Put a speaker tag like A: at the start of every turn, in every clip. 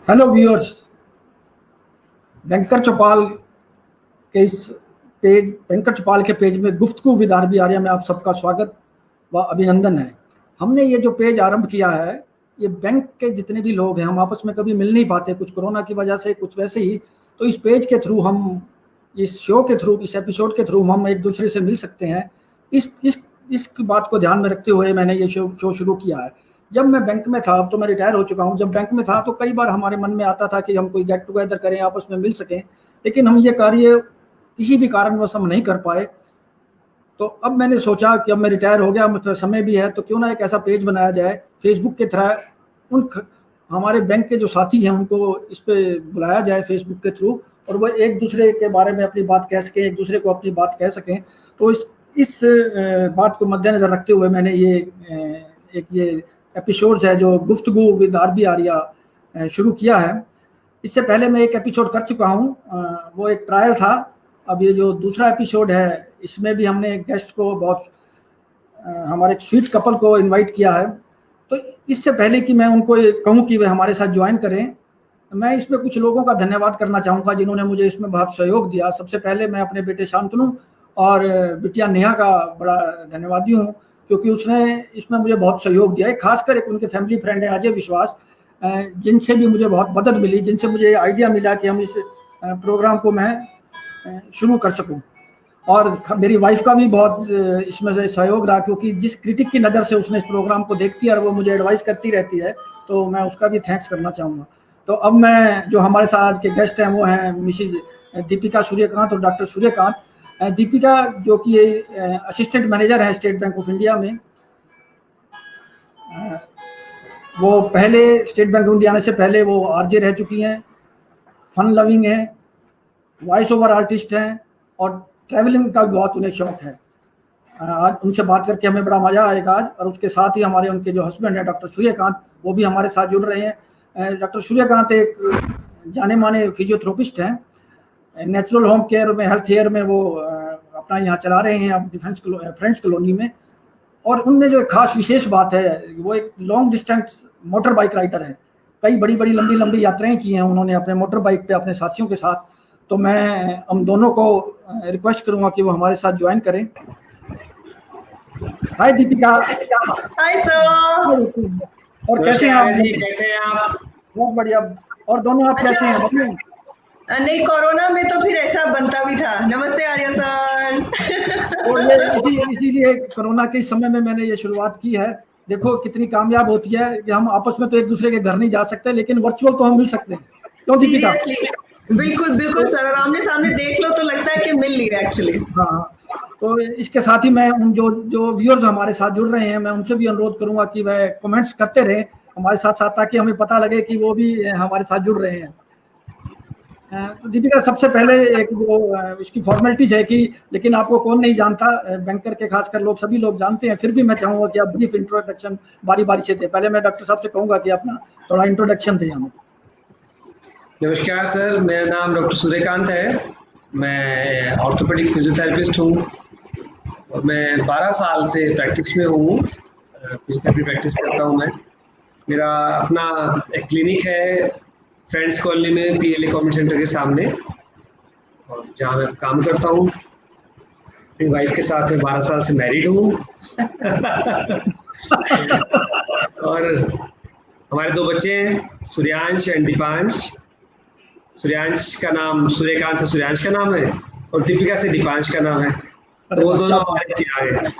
A: Hello viewers, banker चौपाल के इस page banker चौपाल के पेज में गुफ्तगू विद आरबी आर्या में आप सबका स्वागत व अभिनंदन है। हमने ये जो पेज आरंभ किया है, ये बैंक के जितने भी लोग हैं, हम आपस में कभी मिल नहीं पाते, कुछ कोरोना की वजह से, कुछ वैसे ही। तो इस पेज के थ्रू हम, इस शो के थ्रू, इस एपिसोड के थ्रू हम एक दूसरे से मिल सकते हैं। इस बात को ध्यान में रखते हुए मैंने ये शो शुरू किया है। जब मैं बैंक में था, अब तो मैं रिटायर हो चुका हूँ, जब बैंक में था तो कई बार हमारे मन में आता था कि हम कोई गेट टुगेदर करें, आपस में मिल सकें, लेकिन हम ये कार्य किसी भी कारणवश हम नहीं कर पाए। तो अब मैंने सोचा कि अब मैं रिटायर हो गया, मतलब समय भी है, तो क्यों ना एक ऐसा पेज बनाया जाए फेसबुक के थ्रू। हमारे बैंक के जो साथी हैं उनको इस पे बुलाया जाए फेसबुक के थ्रू, और वो एक दूसरे के बारे में अपनी बात कह सकें, एक दूसरे को अपनी बात कह सकें। तो इस बात को मद्देनजर रखते हुए मैंने ये एपिसोड्स है जो गुफ्तगू विद आरबी आर्या शुरू किया है। इससे पहले मैं एक एपिसोड कर चुका हूँ, वो एक ट्रायल था। अब ये जो दूसरा एपिसोड है, इसमें भी हमने एक गेस्ट को, बहुत हमारे एक स्वीट कपल को इनवाइट किया है। तो इससे पहले कि मैं उनको कहूँ कि वे हमारे साथ ज्वाइन करें, मैं इसमें कुछ लोगों का धन्यवाद करना चाहूँगा जिन्होंने मुझे इसमें बहुत सहयोग दिया। सबसे पहले मैं अपने बेटे शांतनु और बिटिया नेहा का बड़ा धन्यवादी हूँ, क्योंकि उसने इसमें मुझे बहुत सहयोग दिया है। खासकर एक उनके फैमिली फ्रेंड है अजय विश्वास, जिनसे भी मुझे बहुत मदद मिली, जिनसे मुझे आइडिया मिला कि हम इस प्रोग्राम को मैं शुरू कर सकूं। और मेरी वाइफ का भी बहुत इसमें से सहयोग रहा, क्योंकि जिस क्रिटिक की नज़र से उसने इस प्रोग्राम को देखती है और वो मुझे एडवाइस करती रहती है, तो मैं उसका भी थैंक्स करना चाहूँगा। तो अब मैं, जो हमारे साथ आज के गेस्ट हैं वो हैं मिसिज दीपिका सूर्यकांत और डॉक्टर सूर्यकांत। दीपिका जो कि असिस्टेंट मैनेजर है स्टेट बैंक ऑफ इंडिया में। वो पहले स्टेट बैंक ऑफ इंडिया आने से पहले वो आरजे रह चुकी हैं, फन लविंग है, वॉइस ओवर आर्टिस्ट हैं, और ट्रैवलिंग का बहुत उन्हें शौक है। आज उनसे बात करके हमें बड़ा मजा आएगा आज। और उसके साथ ही हमारे उनके जो हस्बैंड हैं डॉक्टर सूर्यकांत, वो भी हमारे साथ जुड़ रहे हैं। डॉक्टर सूर्यकांत एक जाने माने फिजियोथेरेपिस्ट हैं। नेचुरल होम केयर में, हेल्थ केयर में वो अपना यहाँ चला रहे हैं, अब फ्रेंड्स कॉलोनी में। और उनमें जो एक खास विशेष बात है, वो एक long distance motor bike rider है। कई बड़ी बड़ी लंबी लंबी यात्राएं की हैं उन्होंने अपने मोटर बाइक पे अपने साथियों के साथ। तो मैं हम दोनों को रिक्वेस्ट करूंगा कि वो हमारे साथ ज्वाइन करें। हाय दीपिका।
B: Hi sir.
A: और कैसे हैं आप?
B: कैसे हैं आप?
A: बहुत बढ़िया। और दोनों आप कैसे हैं? बढ़िया।
B: नहीं, कोरोना में तो फिर ऐसा बनता भी था। नमस्ते आर्या सर।
A: और ये इसीलिए कोरोना के समय में मैंने ये शुरुआत की है। देखो कितनी कामयाब होती है कि हम आपस में तो एक दूसरे के घर नहीं जा सकते, लेकिन वर्चुअल तो हम मिल सकते हैं। क्यों दीपिका?
B: बिल्कुल बिल्कुल सर, और आमने सामने देख लो तो लगता है कि मिल नहीं रहा एक्चुअली।
A: हाँ, तो इसके साथ ही मैं उन जो व्यूअर्स हमारे साथ जुड़ रहे हैं, मैं उनसे भी अनुरोध करूंगा कि वह कमेंट्स करते रहें हमारे साथ साथ, ताकि हमें पता लगे कि वो भी हमारे साथ जुड़ रहे हैं। तो दीपिका, सबसे पहले एक जो इसकी फॉर्मेलिटीज है कि, लेकिन आपको कौन नहीं जानता, बैंकर के खासकर लोग, सभी लोग जानते हैं, फिर भी मैं चाहूंगा कि आप ब्रीफ इंट्रोडक्शन बारी बारी से दें। पहले मैं डॉक्टर साहब से कहूंगा कि अपना थोड़ा इंट्रोडक्शन दें हमें।
C: नमस्कार सर, मेरा नाम डॉक्टर सूर्यकांत है। मैं ऑर्थोपेडिक फिजियोथेरेपिस्ट हूँ और मैं 12 साल से प्रैक्टिस में हूँ, फिजियोथेरेपी प्रैक्टिस करता हूँ मैं। मेरा अपना एक क्लिनिक है फ्रेंड्स कॉलोनी में, पीएलए कम्युनिटी सेंटर के सामने, और जहाँ मैं काम करता हूँ। मेरी वाइफ के साथ मैं 12 साल से मैरिड हूँ। और हमारे 2 बच्चे हैं, सूर्यांश एंड दीपांश। सूर्यांश का नाम सूर्यकांत से सूर्यांश का नाम है, और दीपिका से दीपांश का नाम है। तो वो दोनों हमारे चिराग हैं।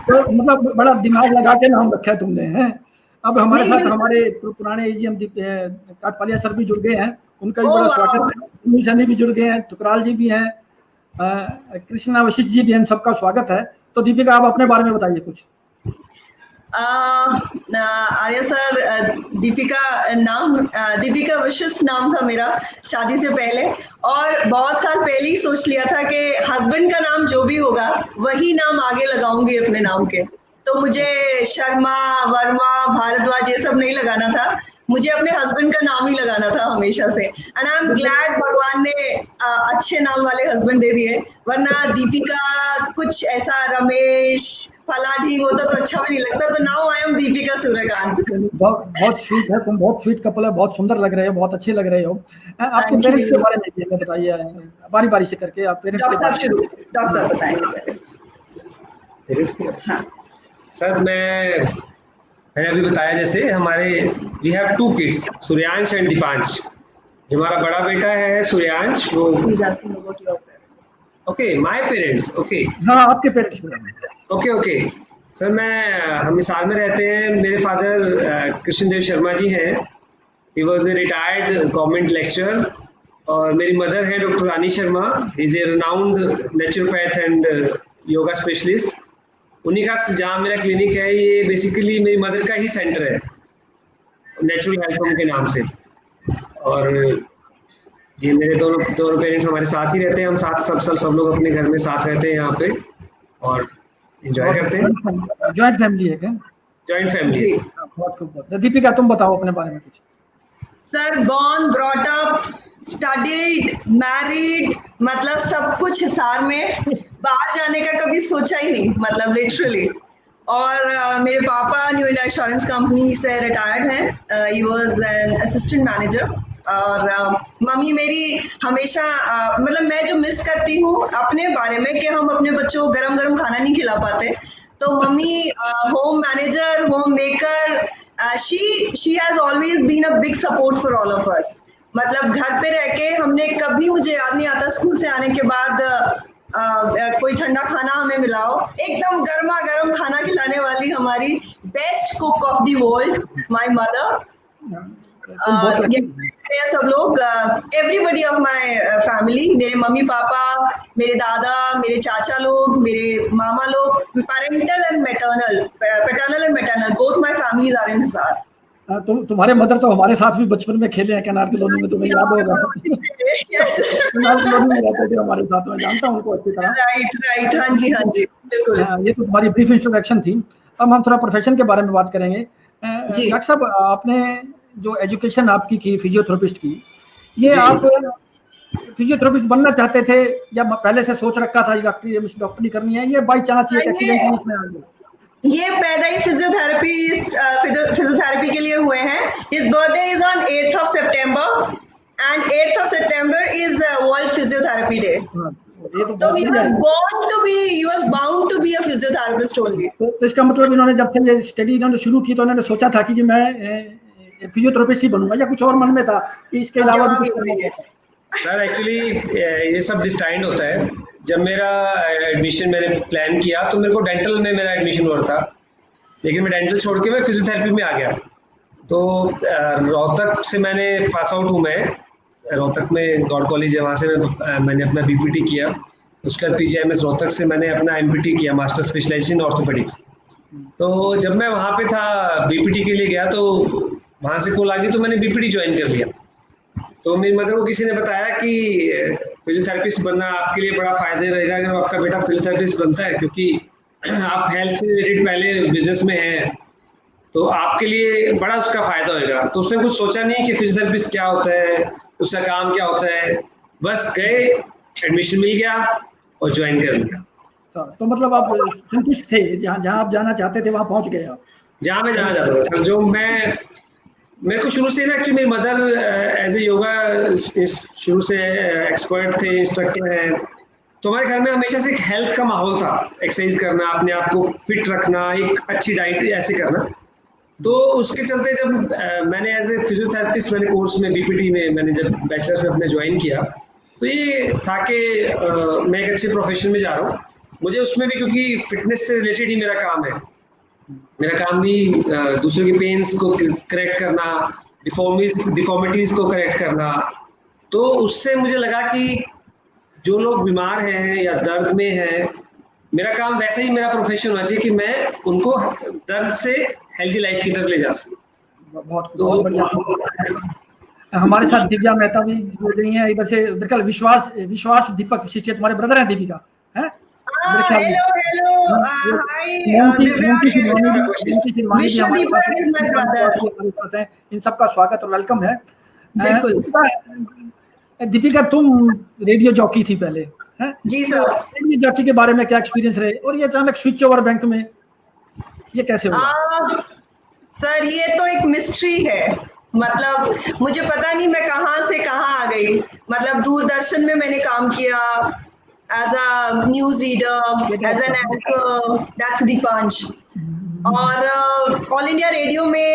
A: तो मतलब बड़ा दिमाग लगा के नाम रखा है तुमने, हैं? अब हमारे साथ हमारे पुराने एजीएम काटपालिया सर भी जुड़ गए हैं, उनका भी बड़ा स्वागत है। उन्नी सनी भी जुड़ गए हैं, टुकराल जी भी हैं, कृष्णा वशिष्ठ जी भी हैं, सबका स्वागत है। तो दीपिका, आप अपने बारे में बताइए कुछ।
B: आर्या सर, दीपिका वशिष्ठ नाम था मेरा शादी से पहले, और बहुत साल पहले ही सोच लिया था कि हस्बैंड का नाम जो भी होगा वही नाम आगे लगाऊंगी अपने नाम के। तो मुझे शर्मा, वर्मा, भारद्वाज ये सब नहीं लगाना था। मुझे अपने हस्बैंड का नाम ही लगाना था हमेशा से, एंड आई एम ग्लैड भगवान ने अच्छे नाम वाले हस्बैंड दे दिए, वरना दीपिका कुछ ऐसा रमेश फला ढींग होता तो अच्छा भी नहीं लगता। तो now I am Deepika Suryakant.
A: बहुत स्वीट है तुम, बहुत स्वीट कपल है, बहुत सुंदर लग रहे हो, बहुत अच्छे लग रहे हो। आपके पेरेंट्स के बारे में भी बताइए, बारी बारी से करके आप पेरेंट्स के बारे में।
B: डॉक्टर साहब बताएंगे।
C: हाँ सर, मैंने अभी बताया जैसे हमारे we have 2 kids, Suryansh and Deepansh. जो हमारा बड़ा बेटा है सूर्यांश, वो ओके माय पेरेंट्स ओके
A: हाँ आपके पेरेंट्स
C: ओके सर, हम हिसार में रहते हैं। मेरे फादर कृष्णदेव शर्मा जी हैं, he was a retired government lecturer, और मेरी मदर है doctor Rani Sharma, is a renowned naturopath and yoga specialist. उन्हीं का जहाँ मेरा क्लिनिक है, ये बेसिकली मेरी मदर का ही सेंटर है, नेचुरल हेल्थ होम के नाम से। और ये मेरे दोनों पेरेंट्स हमारे साथ ही रहते हैं, हम साथ सब लोग अपने घर में साथ रहते हैं यहाँ पे और एंजॉय करते हैं।
A: जॉइंट फैमिली है क्या?
C: Joint family.
A: बहुत खूब। दीपिका तुम बताओ अपने बारे में कुछ।
B: Sir born brought up studied married, मतलब सब कुछ हिसार में, बाहर जाने का कभी सोचा ही नहीं, मतलब लिटरली। और मेरे पापा न्यू इंडिया इंश्योरेंस कंपनी से रिटायर्ड हैं, he was an assistant manager. और मम्मी मेरी हमेशा मतलब मैं जो मिस करती हूँ अपने बारे में कि हम अपने बच्चों को गरम गरम खाना नहीं खिला पाते, तो mummy home manager, home maker, she has always been a big support for all of us। मतलब घर पे रह के हमने कभी, मुझे याद नहीं आता स्कूल से आने के बाद कोई ठंडा खाना हमें मिलाओ, एकदम गर्मा गर्म खाना खिलाने वाली हमारी best cook of the world my mother. सब लोग, एवरीबडी ऑफ माय फैमिली, मेरे मम्मी पापा, मेरे दादा, मेरे चाचा लोग, मेरे मामा लोग, paternal and maternal both my families are in Hisar.
A: तुम्हारे मदर तो हमारे साथ भी बचपन में खेले हैं केनार कॉलोनी में, तुम्हें याद होगा। केनार कॉलोनी में रहते थे हमारे साथ, मैं जानता हूँ उनको अच्छी तरह।
B: राइट हाँ जी बिल्कुल।
A: ये तो तुम्हारी ब्रीफ इंट्रोडक्शन थी। अब हम थोड़ा प्रोफेशन के बारे में बात करेंगे। डॉक्टर साहब, आपने जो एजुकेशन आपकी की फिजियोथेरेपिस्ट की, ये आप फिजियोथेरेपिस्ट बनना चाहते थे या पहले से सोच रखा था डॉक्टरी करनी है, ये बाई चांस ये एक्सीडेंट इसमें आ गया?
B: ये पैदा ही फिजियोथेरेपी के लिए हुए हैं। His birthday is on 8th of September and 8th of September is World Physiotherapy Day। तो he was bound to be a physiotherapist only।
A: तो इसका मतलब इन्होंने जब से ये स्टडी इन्होंने शुरू की तो इन्होंने सोचा था कि मैं फिजियोथेरेपिस्ट ही बनूंगा, या कुछ और मन में था कि इसके अलावा भी कुछ करना है?
C: सर एक्चुअली ये सब डिस्टाइंड होता है। जब मेरा एडमिशन मैंने प्लान किया तो मेरे को डेंटल में मेरा एडमिशन हुआ था, लेकिन मैं डेंटल छोड़ के मैं फिजियोथेरेपी में आ गया। तो रोहतक से मैंने पास आउट हूँ, मैं रोहतक में गॉड कॉलेज है, वहाँ से मैंने अपना बीपीटी किया। उसके बाद पीजीआईएमएस रोहतक से मैंने अपना एमपीटी किया, मास्टर स्पेशलाइजेशन ऑर्थोपेडिक्स। तो जब मैं वहाँ पे था बीपीटी के लिए गया तो वहाँ से कॉल आ गई, तो मैंने बीपीटी ज्वाइन कर लिया। तो मेरी मदर को किसी ने बताया कि फिजियोथेरेपिस्ट बनना आपके लिए बड़ा फायदे रहेगा अगर आपका बेटा फिजियोथेरेपिस्ट बनता है, क्योंकि आप हेल्थ से रिलेटेड पहले बिजनेस में हैं, तो आपके लिए बड़ा उसका फायदा होगा। तो उसने कुछ सोचा नहीं कि फिजियोथेरेपिस्ट क्या होता है, उसका काम क्या होता है, बस गए, एडमिशन मिल गया और ज्वाइन कर लिया।
A: तो मतलब आप संतुष्ट थे, जहाँ आप जाना चाहते थे वहाँ पहुँच गए आप?
C: जहाँ मैं जाना चाहता था सर, जो मेरे को शुरू से ना, एक्चुअली मेरी मदर एज ए योगा शुरू से एक्सपर्ट थे, इंस्ट्रक्टर हैं, तो हमारे घर में हमेशा से एक हेल्थ का माहौल था, एक्सरसाइज करना, अपने आप को फिट रखना, एक अच्छी डाइट ऐसे करना। तो उसके चलते जब मैंने एज ए फिजियोथेरेपिस्ट मैंने कोर्स में बीपीटी में मैंने जब बैचलर्स में अपने ज्वाइन किया, तो ये था कि मैं एक अच्छे प्रोफेशन में जा रहा हूँ। मुझे उसमें भी, क्योंकि फिटनेस से रिलेटेड ही मेरा काम है, मेरा काम भी दूसरों के पेन्स को करेक्ट करना, डिफॉर्मिटीज को करेक्ट करना, तो उससे मुझे लगा कि जो लोग बीमार हैं या दर्द में हैं, मेरा काम वैसे ही मेरा प्रोफेशन होना चाहिए कि मैं उनको दर्द से हेल्दी लाइफ की तरफ ले जा सकूं।
A: बहुत बढ़िया। हमारे साथ दिव्या मेहता भी जुड़ रही हैं इधर से, बिल्कुल विश्वास दीपक शिष्य, तुम्हारे ब्रदर हैं दीपिका, हैं? मेरे ख्याल में
B: hello hi Divya, Vishwadeepak is my brother.
A: इन सबका स्वागत और वेलकम है।
B: बिल्कुल।
A: दीपिका, तुम रेडियो जॉकी थी पहले, हैं?
B: जी सर।
A: रेडियो जॉकी के बारे में क्या एक्सपीरियंस रहे और ये अचानक स्विच ओवर बैंक में ये कैसे हुआ?
B: सर ये तो एक मिस्ट्री है, मतलब मुझे पता नहीं मैं कहाँ से कहाँ आ गई। मतलब दूरदर्शन में मैंने काम किया as a news reader, as an anchor, that's Deepansh. और ऑल इंडिया रेडियो में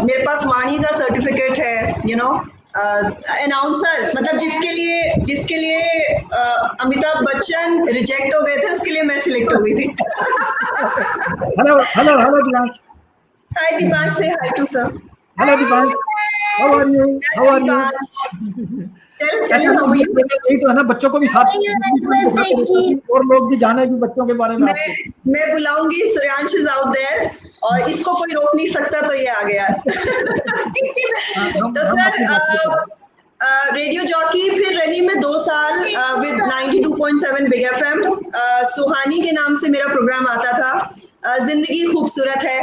B: मेरे पास वाणी का सर्टिफिकेट है, यू नो, अनाउंसर, मतलब जिसके लिए अमिताभ बच्चन रिजेक्ट हो गए थे, उसके लिए मैं सिलेक्ट हो गई थी।
A: Hello hello hello Deepansh.
B: Hi Deepansh, say hi to sir.
A: Hello Deepansh, how are you? How are you? यही तो है ना, बच्चों को भी साथ और लोग भी जाने भी बच्चों के बारे में।
B: मैं बुलाऊंगी, सूर्यांश इज आउट देयर और इसको कोई रोक नहीं सकता, तो ये आ गया। तो सर रेडियो जॉकी फिर रही मैं 2 साल विद 92.7 बिग एफएम। सुहानी के नाम से मेरा प्रोग्राम आता था, जिंदगी खूबसूरत है,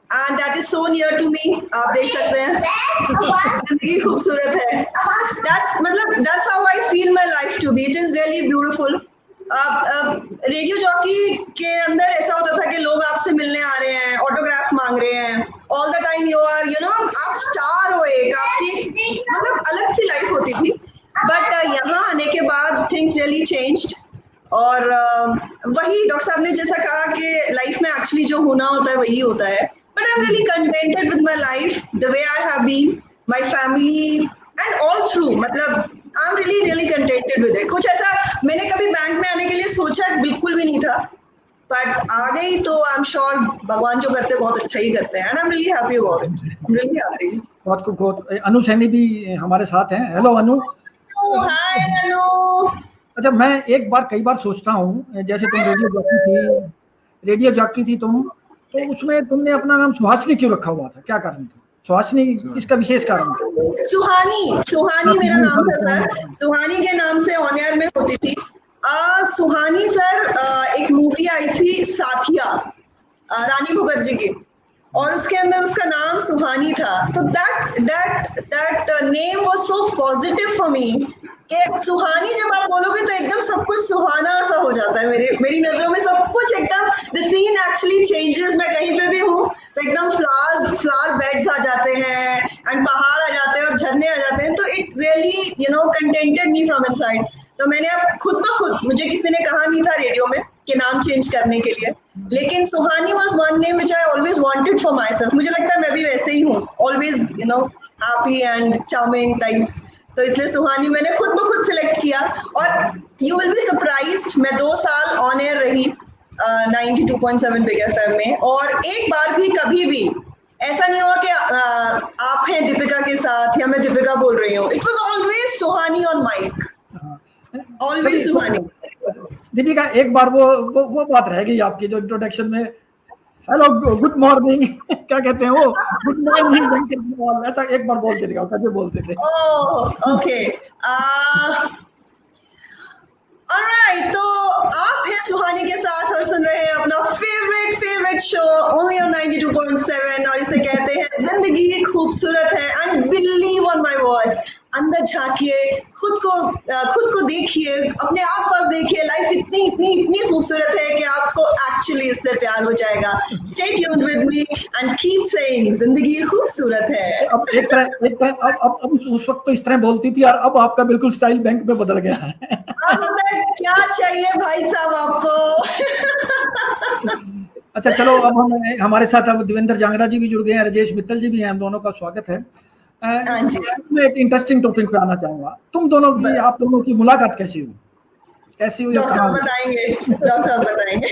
B: and that is so near to me। आप देख सकते हैं, जिंदगी खूबसूरत है। That's how I feel my life to be। It is really beautiful। Radio jockey के अंदर ऐसा होता था कि लोग आपसे मिलने आ रहे हैं, ऑटोग्राफ मांग रहे हैं, all the time you are, you know, आप स्टार हो, एक आपकी मतलब अलग सी लाइफ होती थी। बट यहाँ आने के बाद थिंग्स रियली चेंज्ड। और वही डॉक्टर साहब ने जैसा कहा कि लाइफ में एक्चुअली जो होना होता है वही होता है। But I'm really contented with my life, the way I have been, my family, and all through। मतलब I'm really contented with it। कुछ ऐसा मैंने कभी बैंक में आने के लिए सोचा बिल्कुल भी नहीं था, बट आ गई तो I'm sure भगवान जो करते हैं बहुत अच्छा ही करते हैं। And I'm really happy about it। I'm really happy।
A: बहुत अनु सैनी भी हमारे साथ हैं। हेलो अनु।
B: हाय अनु।
A: अच्छा, मैं कई बार सोचता हूँ, जैसे तुम रेडियो जॉकी थी तुम, तो उसमें तुमने अपना नाम सुहासिनी क्यों रखा हुआ था? क्या कारण था? सुहासिनी इसका विशेष कारण?
B: सुहानी मेरा नाम था सर। सुहानी के नाम से ऑन एयर में होती थी। सुहानी सर, एक मूवी आई थी साथिया, रानी मुखर्जी की, और उसके अंदर उसका नाम सुहानी था। तो that name was so positive for me कि सुहानी जब आप बोलोगे तो एकदम सब कुछ सुहाना सा हो जाता है। मेरी नजरों में सब कुछ एकदम, द सीन एक्चुअली चेंजेस। मैं कहीं पे भी हूँ तो एकदम फ्लावर बेड्स आ जाते हैं, एंड पहाड़ आ जाते हैं और झरने आ जाते हैं। तो it really, you know, contented me from inside. तो मैंने अब खुद ब खुद, मुझे किसी ने कहा नहीं था रेडियो में कि नाम चेंज करने के लिए, लेकिन Suhani was one name which I always wanted for myself. मुझे लगता है मैं भी वैसे ही हूँ, always, you know, happy and charming types. तो इसलिए सुहानी मैंने खुद ब खुद सिलेक्ट किया। और यू विल बी सरप्राइज्ड, मैं 2 साल ऑन एयर रही 92.7 बिग एफएम में, और एक बार भी कभी भी ऐसा नहीं हुआ कि आप हैं दीपिका के साथ या मैं दीपिका बोल रही हूँ। It was always Suhani on mic, always Suhani.
A: Deepika, एक बार वो बात रह गई आपकी जो इंट्रोडक्शन में, हेलो गुड मॉर्निंग क्या कहते हैं वो, गुड मॉर्निंग, ऐसा एक बार बोल के दिखाओ, कैसे बोलते थे?
B: Oh okay, alright. तो आप हैं सुहानी के साथ और सुन रहे हैं अपना फेवरेट शो ओनली ऑन 92.7, और इसे कहते हैं जिंदगी खूबसूरत है। And believe on my words, अंदर झांकिए, खुद को देखिए, अपने आसपास देखिए। लाइफ इतनी खूबसूरत है कि आपको एक्चुअली इससे प्यार हो जाएगा। Stay tuned with me and keep saying जिंदगी खूबसूरत है।
A: अब एक तरह अब उस वक्त तो इस तरह बोलती थी, और अब आपका बिल्कुल स्टाइल बैंक में बदल गया है।
B: अब क्या चाहिए भाई साहब आपको?
A: अच्छा चलो, अब हमारे साथ अब देवेंद्र जांगड़ा जी भी जुड़ गए हैं, राजेश मित्तल जी भी हैं, हम दोनों का स्वागत है। मैं एक इंटरेस्टिंग टॉपिक पे आना चाहूंगा। तुम दोनों की, आप दोनों की मुलाकात कैसी हुई?
B: डॉक्टर साहब बताएंगे।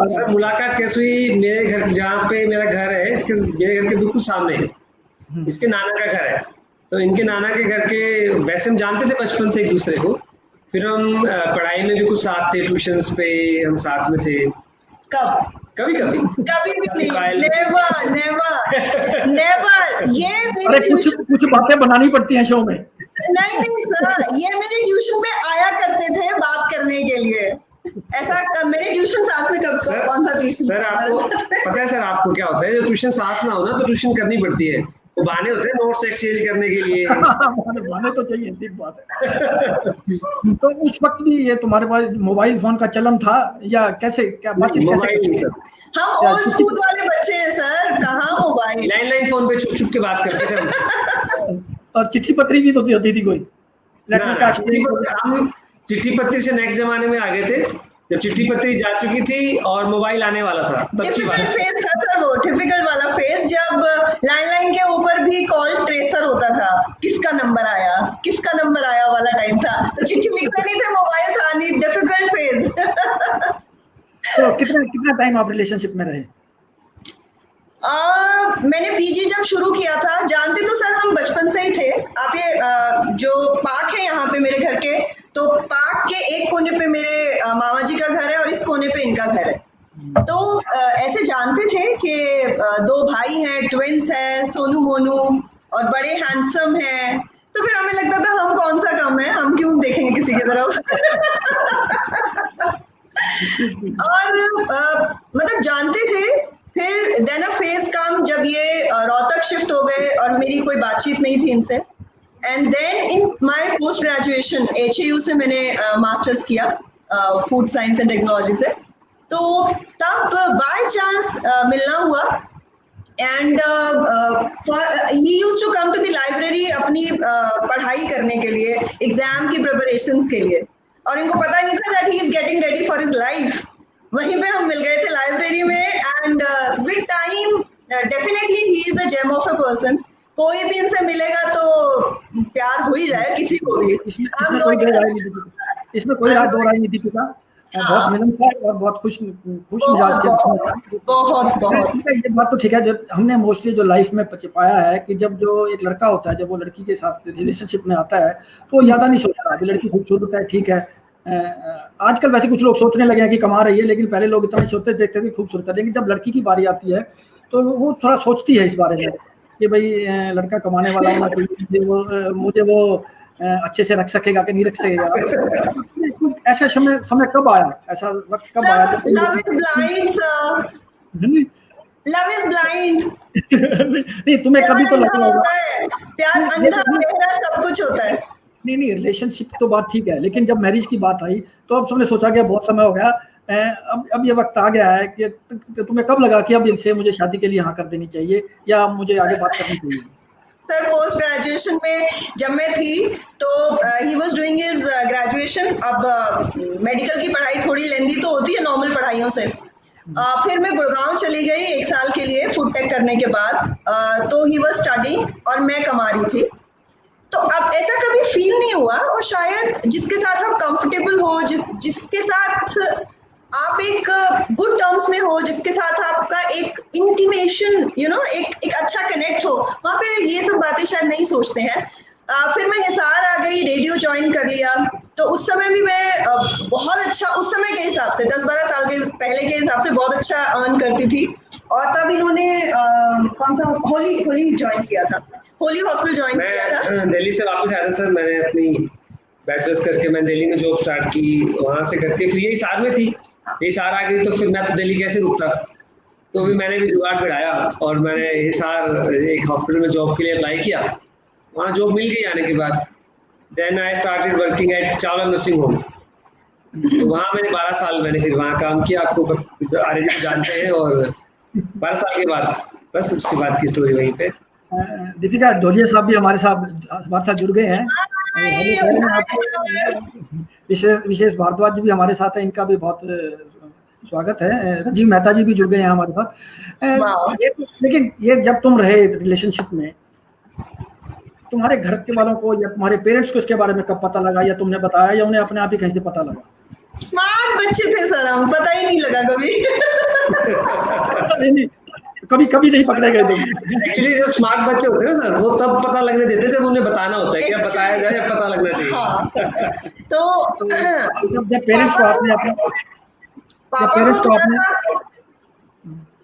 C: सर मुलाकात कैसी हुई? मेरे घर, जहाँ पे मेरा घर है, मेरे घर के बिल्कुल सामने इसके नाना का घर है। तो इनके नाना के घर के, वैसे हम जानते थे बचपन से एक दूसरे को, फिर हम पढ़ाई में भी कुछ साथ थे, ट्यूशंस पे हम साथ में थे। कभी भी नहीं, नेवर। ये
A: कुछ बातें बनानी पड़ती हैं शो में।
B: नहीं सर, ये मेरे ट्यूशन में आया करते थे बात करने के लिए। ऐसा मेरे ट्यूशन साथ में कब कौन सा ट्यूशन?
C: सर आपको पता है सर आपको क्या होता है, जब ट्यूशन साथ ना हो ना तो ट्यूशन करनी पड़ती है, वो बहाने होते हैं नोट्स एक्सचेंज करने के लिए।
A: बहाने तो चाहिए, ठीक बात है। तो उस वक्त भी ये तुम्हारे पास मोबाइल फोन का चलन था या कैसे, क्या बातचीत कैसे?
C: मोबाइल नहीं सर,
B: हम ओल्ड स्कूल वाले बच्चे हैं सर, कहाँ मोबाइल।
C: लैंडलाइन फोन पे छुप छुप के बात करते थे।
A: और चिट्ठी पत्री भी तो होती थी कोई लेटर का?
C: हम चिट्ठी पत्री से नेक्स्ट जमाने में आ गए थे, जब चिट्ठी पत्री जा चुकी थी और मोबाइल आने वाला था, तब की बात।
B: टिपिकल फेज था सर वो, टिपिकल वाला फेज, जब लैंडलाइन के ऊपर भी कॉल ट्रेसर होता था, किसका नंबर आया वाला टाइम था। तो चिट्ठी लिखते नहीं थे, मोबाइल था नहीं, डिफिकल्ट फेज।
A: तो कितना टाइम आप रिलेशनशिप में रहे?
B: मैंने पीजी जब शुरू किया था, जानते तो सर हम बचपन से ही थे। आप ये जो पार्क है यहाँ पे मेरे घर के, तो पार्क के एक कोने पे मेरे मामा जी का घर है और इस कोने पे इनका घर है। तो ऐसे जानते थे कि दो भाई हैं, ट्विंस हैं, सोनू मोनू, और बड़े हैंडसम हैं। तो फिर हमें लगता था हम कौन सा कम है, हम क्यों देखेंगे किसी की तरफ। और मतलब जानते थे। फिर देन अ फेज कम जब ये रोहतक शिफ्ट हो गए और मेरी कोई बातचीत नहीं थी इनसे। And then in my post graduation HAU से मैंने मास्टर्स किया फूड साइंस एंड टेक्नोलॉजी से। तो तब बाय चांस मिलना हुआ। And he used to come to the library अपनी पढ़ाई करने के लिए, एग्जाम की प्रिपरेशंस के लिए, और इनको पता नहीं था that he is getting ready for his life. वहीं पे हम मिल गए थे लाइब्रेरी में। And with time definitely he is a gem of a person. कोई भी इनसे मिलेगा तो प्यार हो ही जाए किसी को भी।
A: इसमें कोई दो राय नहीं थी पिता। बहुत मिलनसार और बहुत खुश मिजाज के।
B: बहुत
A: ये बात तो ठीक है। जब हमने मोस्टली जो लाइफ में पाया है कि जब जो एक लड़का होता है, जब वो लड़की के साथ रिलेशनशिप में आता है तो वो ज्यादा नहीं सोचता। अभी लड़की खूबसूरत है, ठीक है। आजकल वैसे कुछ लोग सोचने लगे हैं कि कमा रही है, लेकिन पहले लोग इतना नहीं सोचते, देखते थे खूबसूरत है। लेकिन जब लड़की की बारी आती है तो वो थोड़ा सोचती है इस बारे में कि भाई लड़का कमाने वाला होना चाहिए, मुझे वो अच्छे से रख सकेगा कि नहीं रख सकेगा। ऐसा समय कब आया, ऐसा वक्त कब आया?
B: Love is blind sir, love is blind.
A: नहीं, तुम्हें कभी तो लगा होगा
B: प्यार अंधा गहरा सब कुछ होता है।
A: नहीं, रिलेशनशिप तो बात ठीक है, लेकिन जब मैरिज की बात आई तो अब सबने सोचा कि बहुत समय हो गया, अब ये वक्त आ गया है कि तुम्हें कब लगा कि अब इनसे मुझे शादी के लिए हाँ कर देनी चाहिए या मुझे आगे बात करनी चाहिए?
B: सर पोस्ट ग्रेजुएशन में जब मैं थी तो he was doing his graduation. अब मेडिकल की पढ़ाई थोड़ी लेंदी तो होती है नॉर्मल पढ़ाइयों से। फिर मैं गुड़गांव चली गई 1 साल के लिए फूड टेक करने के बाद। तो ही वाज स्टडीइंग और मैं कमा रही थी। तो अब ऐसा कभी फील नहीं हुआ, और शायद जिसके साथ आप कंफर्टेबल हो, जिसके साथ आप एक गुड टर्म्स में हो, जिसके साथ आपका एक इंटीमेशन एक अच्छा कनेक्ट हो, वहाँ पे ये सब बातें शायद नहीं सोचते हैं। फिर मैं हिसार आ गई, रेडियो ज्वाइन कर लिया। तो उस समय भी मैं बहुत अच्छा, उस समय के हिसाब से 10-12 साल के पहले के हिसाब से बहुत अच्छा अर्न करती थी। और तब इन्होंने कौन सा होली ज्वाइन किया था, होली हॉस्पिटल ज्वाइन किया था।
C: दिल्ली से वापस आया था सर, मैंने अपनी बैचलर्स करके मैं दिल्ली में जॉब स्टार्ट की। वहाँ से करके फिर ये हिसार में थी, ये हिसार आ गई तो फिर मैं तो दिल्ली कैसे रुकता। तो फिर मैंने भी जुगाड़ बढ़ाया और मैंने हिसार एक हॉस्पिटल में जॉब के लिए अप्लाई किया। वहाँ जॉब मिल गई आने के बाद। Then I started working at Chawla nursing home. तो वहाँ मैंने 12 साल मैंने फिर वहाँ काम किया, आपको आर्य जी जानते हैं। और 12 साल के बाद बस उसके बाद की स्टोरी वहीं पे।
A: दीपिका ढोलिया साहब भी हमारे साथ जुड़ गए हैं। विशेष भारद्वाज जी भी हमारे साथ है, इनका भी बहुत स्वागत है। राजीव मेहता जी भी जुड़ गए हैं हमारे साथ। लेकिन ये जब तुम रहे रिलेशनशिप में, तुम्हारे घर के वालों को या तुम्हारे पेरेंट्स को इसके बारे में कब पता लगा, या तुमने बताया या उन्हें अपने आप ही कहीं से पता लगा?
B: स्मार्ट बच्चे थे सर हम, पता ही नहीं लगा कभी।
A: कभी नहीं पकड़े गए तुम?
C: एक्चुअली जो स्मार्ट बच्चे होते हैं सर, वो तब पता लगने देते थे जब उन्हें बताना होता है, क्या बताया जाए या पता लगना चाहिए।
B: हाँ। तो
A: जब पेरेंट्स को आपने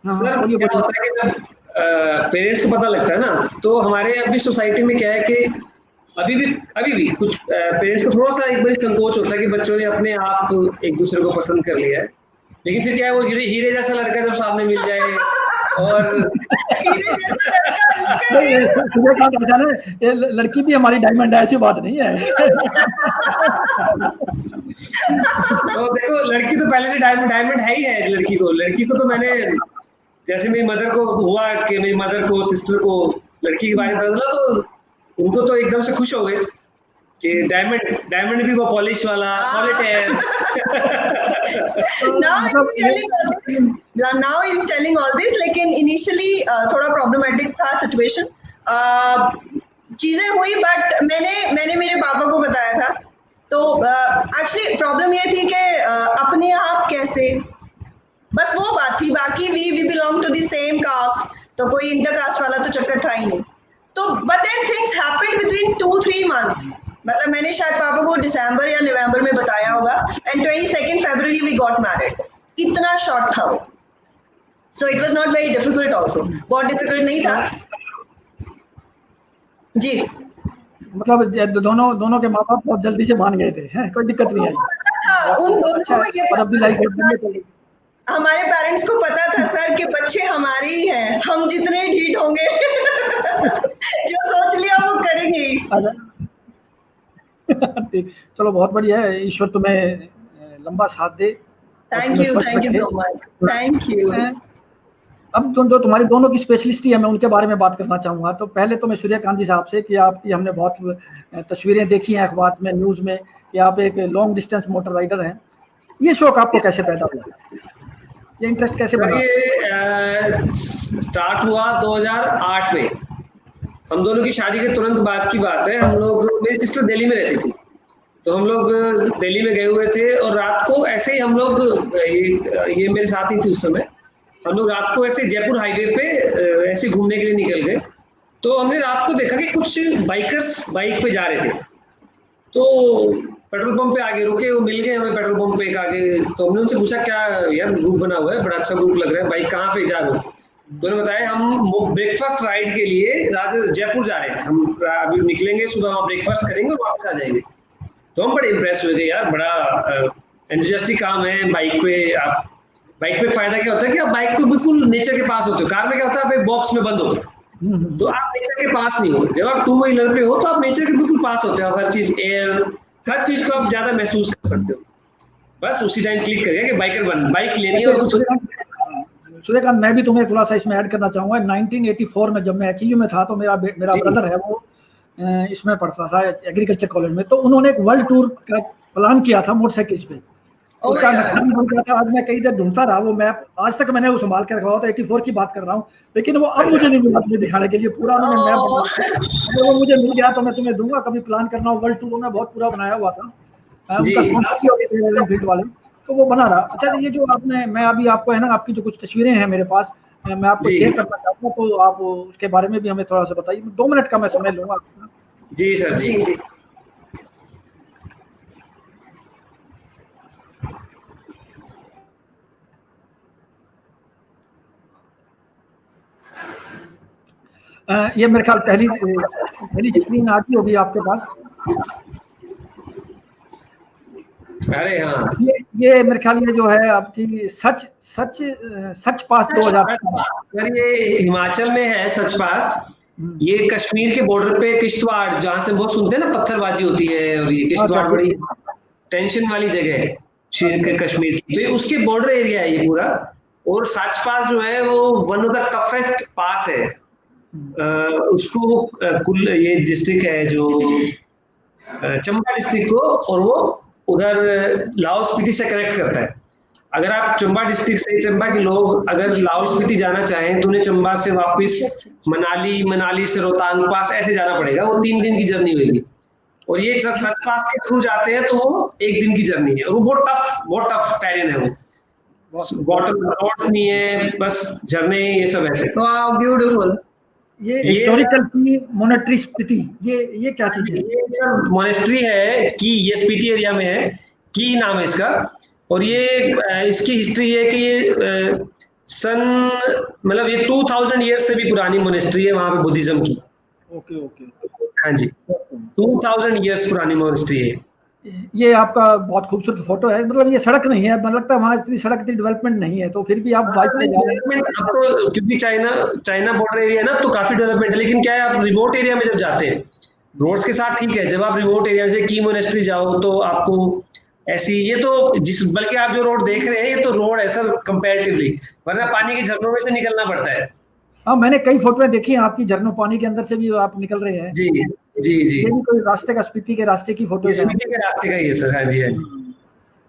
C: सर क्या होता है कि जब पेरेंट्स को पता लगता है ना, तो हमारे अभी सोसाइटी में क्या है कि अभी भी कुछ पेरेंट्स को थोड़ा सा एक बार संकोच होता है कि बच्चों ने अपने आप एक दूसरे को पसंद कर लिया है, लेकिन फिर क्या है, वो हीरे जैसा लड़का जब सामने मिल जाए और
A: ये लड़की भी हमारी डायमंड है, ऐसी बात नहीं है।
C: तो देखो, लड़की तो पहले से डायमंड है ही है। लड़की को तो मैंने, जैसे मेरी मदर को हुआ कि मेरी मदर को, सिस्टर को लड़की के बारे में पता चला, तो उनको तो एकदम से खुश हो गए कि डायमंड भी वो पॉलिश वाला, solitaire.
B: now he's telling all this, लेकिन इनिशियली थोड़ा प्रॉब्लमेटिक था सिचुएशन। चीजें हुई, बट मैंने मेरे पापा को बताया था। तो एक्चुअली प्रॉब्लम ये थी कि अपने आप कैसे, बस वो बात थी। बाकी we belong to the same caste, तो कोई इंटर कास्ट वाला तो चक्कर था ही नहीं। तो but then things happened between 2-3 months। मतलब मैंने शायद पापा को दिसंबर या नवंबर में बताया होगा, and 22 February we got married. इतना शॉर्ट था वो। So it was not very difficult also, बहुत डिफिकल्ट नहीं था जी।
A: मतलब दोनों के माँ बाप बहुत जल्दी से मान गए थे, हैं, कोई दिक्कत नहीं आई।
B: उन दोनों को
A: ये
B: हमारे पेरेंट्स को पता था सर कि बच्चे हमारे ही हैं, हम जितने ढीठ होंगे जो सोच लिया वो करेंगे।
A: चलो बहुत बढ़िया है, ईश्वर तुम्हें लंबा साथ दे।
B: Thank you so much, thank you.
A: अब जो तुम्हारी दोनों की स्पेशलिस्टी है, मैं उनके बारे में बात करना चाहूंगा। तो पहले तो मैं सूर्यकांत जी साहब से, कि आपकी हमने बहुत तस्वीरें देखी हैं अखबार में, न्यूज में, कि आप एक लॉन्ग डिस्टेंस मोटर राइडर हैं। ये शौक आपको कैसे पैदा हुआ, ये इंटरेस्ट कैसे बना?
C: ये स्टार्ट हुआ 2008 में। हम दोनों की शादी के तुरंत बाद की बात है। हम लोग, मेरी सिस्टर दिल्ली में रहती थी, तो हम लोग दिल्ली में गए हुए थे, और रात को ऐसे ही हम लोग, ये मेरे साथ ही थी उस समय, हम लोग रात को ऐसे जयपुर हाईवे पे ऐसे घूमने के लिए निकल गए। तो हमने रात को देखा कि कुछ बाइकर्स बाइक पे जा रहे थे। तो पेट्रोल पंप पे आगे रुके, वो मिल गए हमें पेट्रोल पंप पे आगे। तो हमने उनसे पूछा, क्या यार ग्रुप बना हुआ है, बड़ा अच्छा ग्रुप लग रहा है, बाइक कहाँ पे जा रहे हो? तो उन्होंने बताया हम ब्रेकफास्ट राइड के लिए जयपुर जा रहे हैं, हम अभी निकलेंगे, सुबह वहाँ ब्रेकफास्ट करेंगे और वापस आ जाएंगे। तो हम बड़े इंप्रेस हुए थे, यार बड़ा एंथुसियास्टिक काम है। बाइक पे फायदा क्या होता है कि आप बाइक पे बिल्कुल नेचर के पास होते हो। कार में क्या होता है, आप एक बॉक्स में बंद हो, तो आप नेचर के पास नहीं हो। जब आप 2 व्हीलर पे हो तो आप नेचर के बिल्कुल पास होते हो, हर चीज, एयर, हर चीज को आप ज्यादा महसूस कर सकते हो। बस उसी टाइम क्लिक करिए कि बाइक लेनी है। और
A: सूर्यकांत, मैं भी तुम्हें थोड़ा सा इसमें ऐड करना चाहूंगा। 1984 में जब मैं HU में था, तो मेरा ब्रदर है, वो इसमें पढ़ता था एग्रीकल्चर कॉलेज में। तो उन्होंने एक वर्ल्ड टूर का प्लान किया था मोटरसाइकिल पे। उसका नक्शा बन गया था। आज मैं कई देर ढूंढता रहा वो मैप, आज तक मैंने वो संभाल के रखा हुआ था। 84 की बात कर रहा हूँ, लेकिन वो अब मुझे नहीं मिला तुम्हें दिखाने के लिए। पूरा उन्होंने मैप बनाया, वो मुझे मिल गया तो मैं तुम्हें दूंगा, कभी प्लान करना हो। वर्ल्ड टूर उन्होंने बहुत पूरा बनाया हुआ था, उनका स्पॉन्सर फील्ड वाले, तो वो बना रहा। अच्छा, ये जो आपने, मैं अभी आपको है ना, आपकी जो कुछ तस्वीरें हैं मेरे पास, मैं आपको शेयर करना चाहता हूँ, तो आप उसके बारे में भी हमें थोड़ा सा बताइए। 2 मिनट का मैं समय लूंगा।
C: जी सर, जी।
A: ये मेरे ख्याल पहली स्क्रीन आती होगी आपके पास।
C: अरे हाँ,
A: ये मेरे ख्याल ये जो है आपकी सच पास 2000।
C: सर ये हिमाचल में है, सच पास। ये कश्मीर के बॉर्डर पे किश्तवाड़, जहाँ से बहुत सुनते हैं ना पत्थरबाजी होती है, और ये किश्तवाड़ बड़ी टेंशन वाली जगह है कश्मीर की, तो ये उसके बॉर्डर एरिया है ये पूरा। और सच पास जो है वो वन ऑफ द टफेस्ट पास है। उसको कुल ये डिस्ट्रिक्ट है जो चंबा डिस्ट्रिक्ट को, और वो उधर लाहौल स्पीति से कनेक्ट करता है। अगर आप चंबा डिस्ट्रिक्ट से, चंबा के लोग अगर लाहौल स्पीति जाना चाहें तो उन्हें चंबा से वापस मनाली से रोहतांग पास ऐसे जाना पड़ेगा। वो 3 दिन की जर्नी होगी। और ये सच पास के थ्रू जाते हैं तो वो 1 दिन की जर्नी है। और वो बहुत टफ टेरेन है। वो वाटर रोड्स नहीं है, बस झरने, ये सब ऐसे।
B: Wow, beautiful.
A: ये हिस्टोरिकल की मोनेट्री स्पीति, ये क्या चीज है?
C: ये सब मोनेस्ट्री है कि ये स्पीति एरिया में है, की नाम है इसका। और ये इसकी हिस्ट्री है कि ये मतलब ये 2000 ईयर्स से भी पुरानी मोनेस्ट्री है वहां पे बुद्धिज्म की।
A: ओके।
C: हाँ जी, 2000 ईयर्स पुरानी मोनेस्ट्री है।
A: ये आपका बहुत खूबसूरत फोटो है। मतलब ये सड़क नहीं है, मतलब लगता है वहाँ इतनी सड़क, इतनी डेवलपमेंट नहीं है, तो फिर भी आप बाइक पे जा रहे हैं।
C: अब तो क्योंकि चाइना बॉर्डर एरिया है ना, तो काफी डेवलपमेंट है, लेकिन क्या है, आप रिमोट एरिया में जब जाते हैं रोड्स के साथ ठीक है, जब आप रिमोट एरिया से की मोनेस्ट्री जाओ तो आपको ऐसी, ये तो बल्कि आप जो रोड देख रहे हैं ये तो रोड है सर कंपैरेटिवली, वरना पानी के झरनों में से निकलना पड़ता है।
A: हाँ, मैंने कई फोटोएं देखी हैं आपकी, झरनों पानी के अंदर से भी आप निकल रहे हैं।
C: जी जी जी,
A: ये भी कोई रास्ते का, स्पीति के रास्ते की फोटो है?
C: स्पीति के रास्ते का ही है सर। हाँ जी, हाँ जी,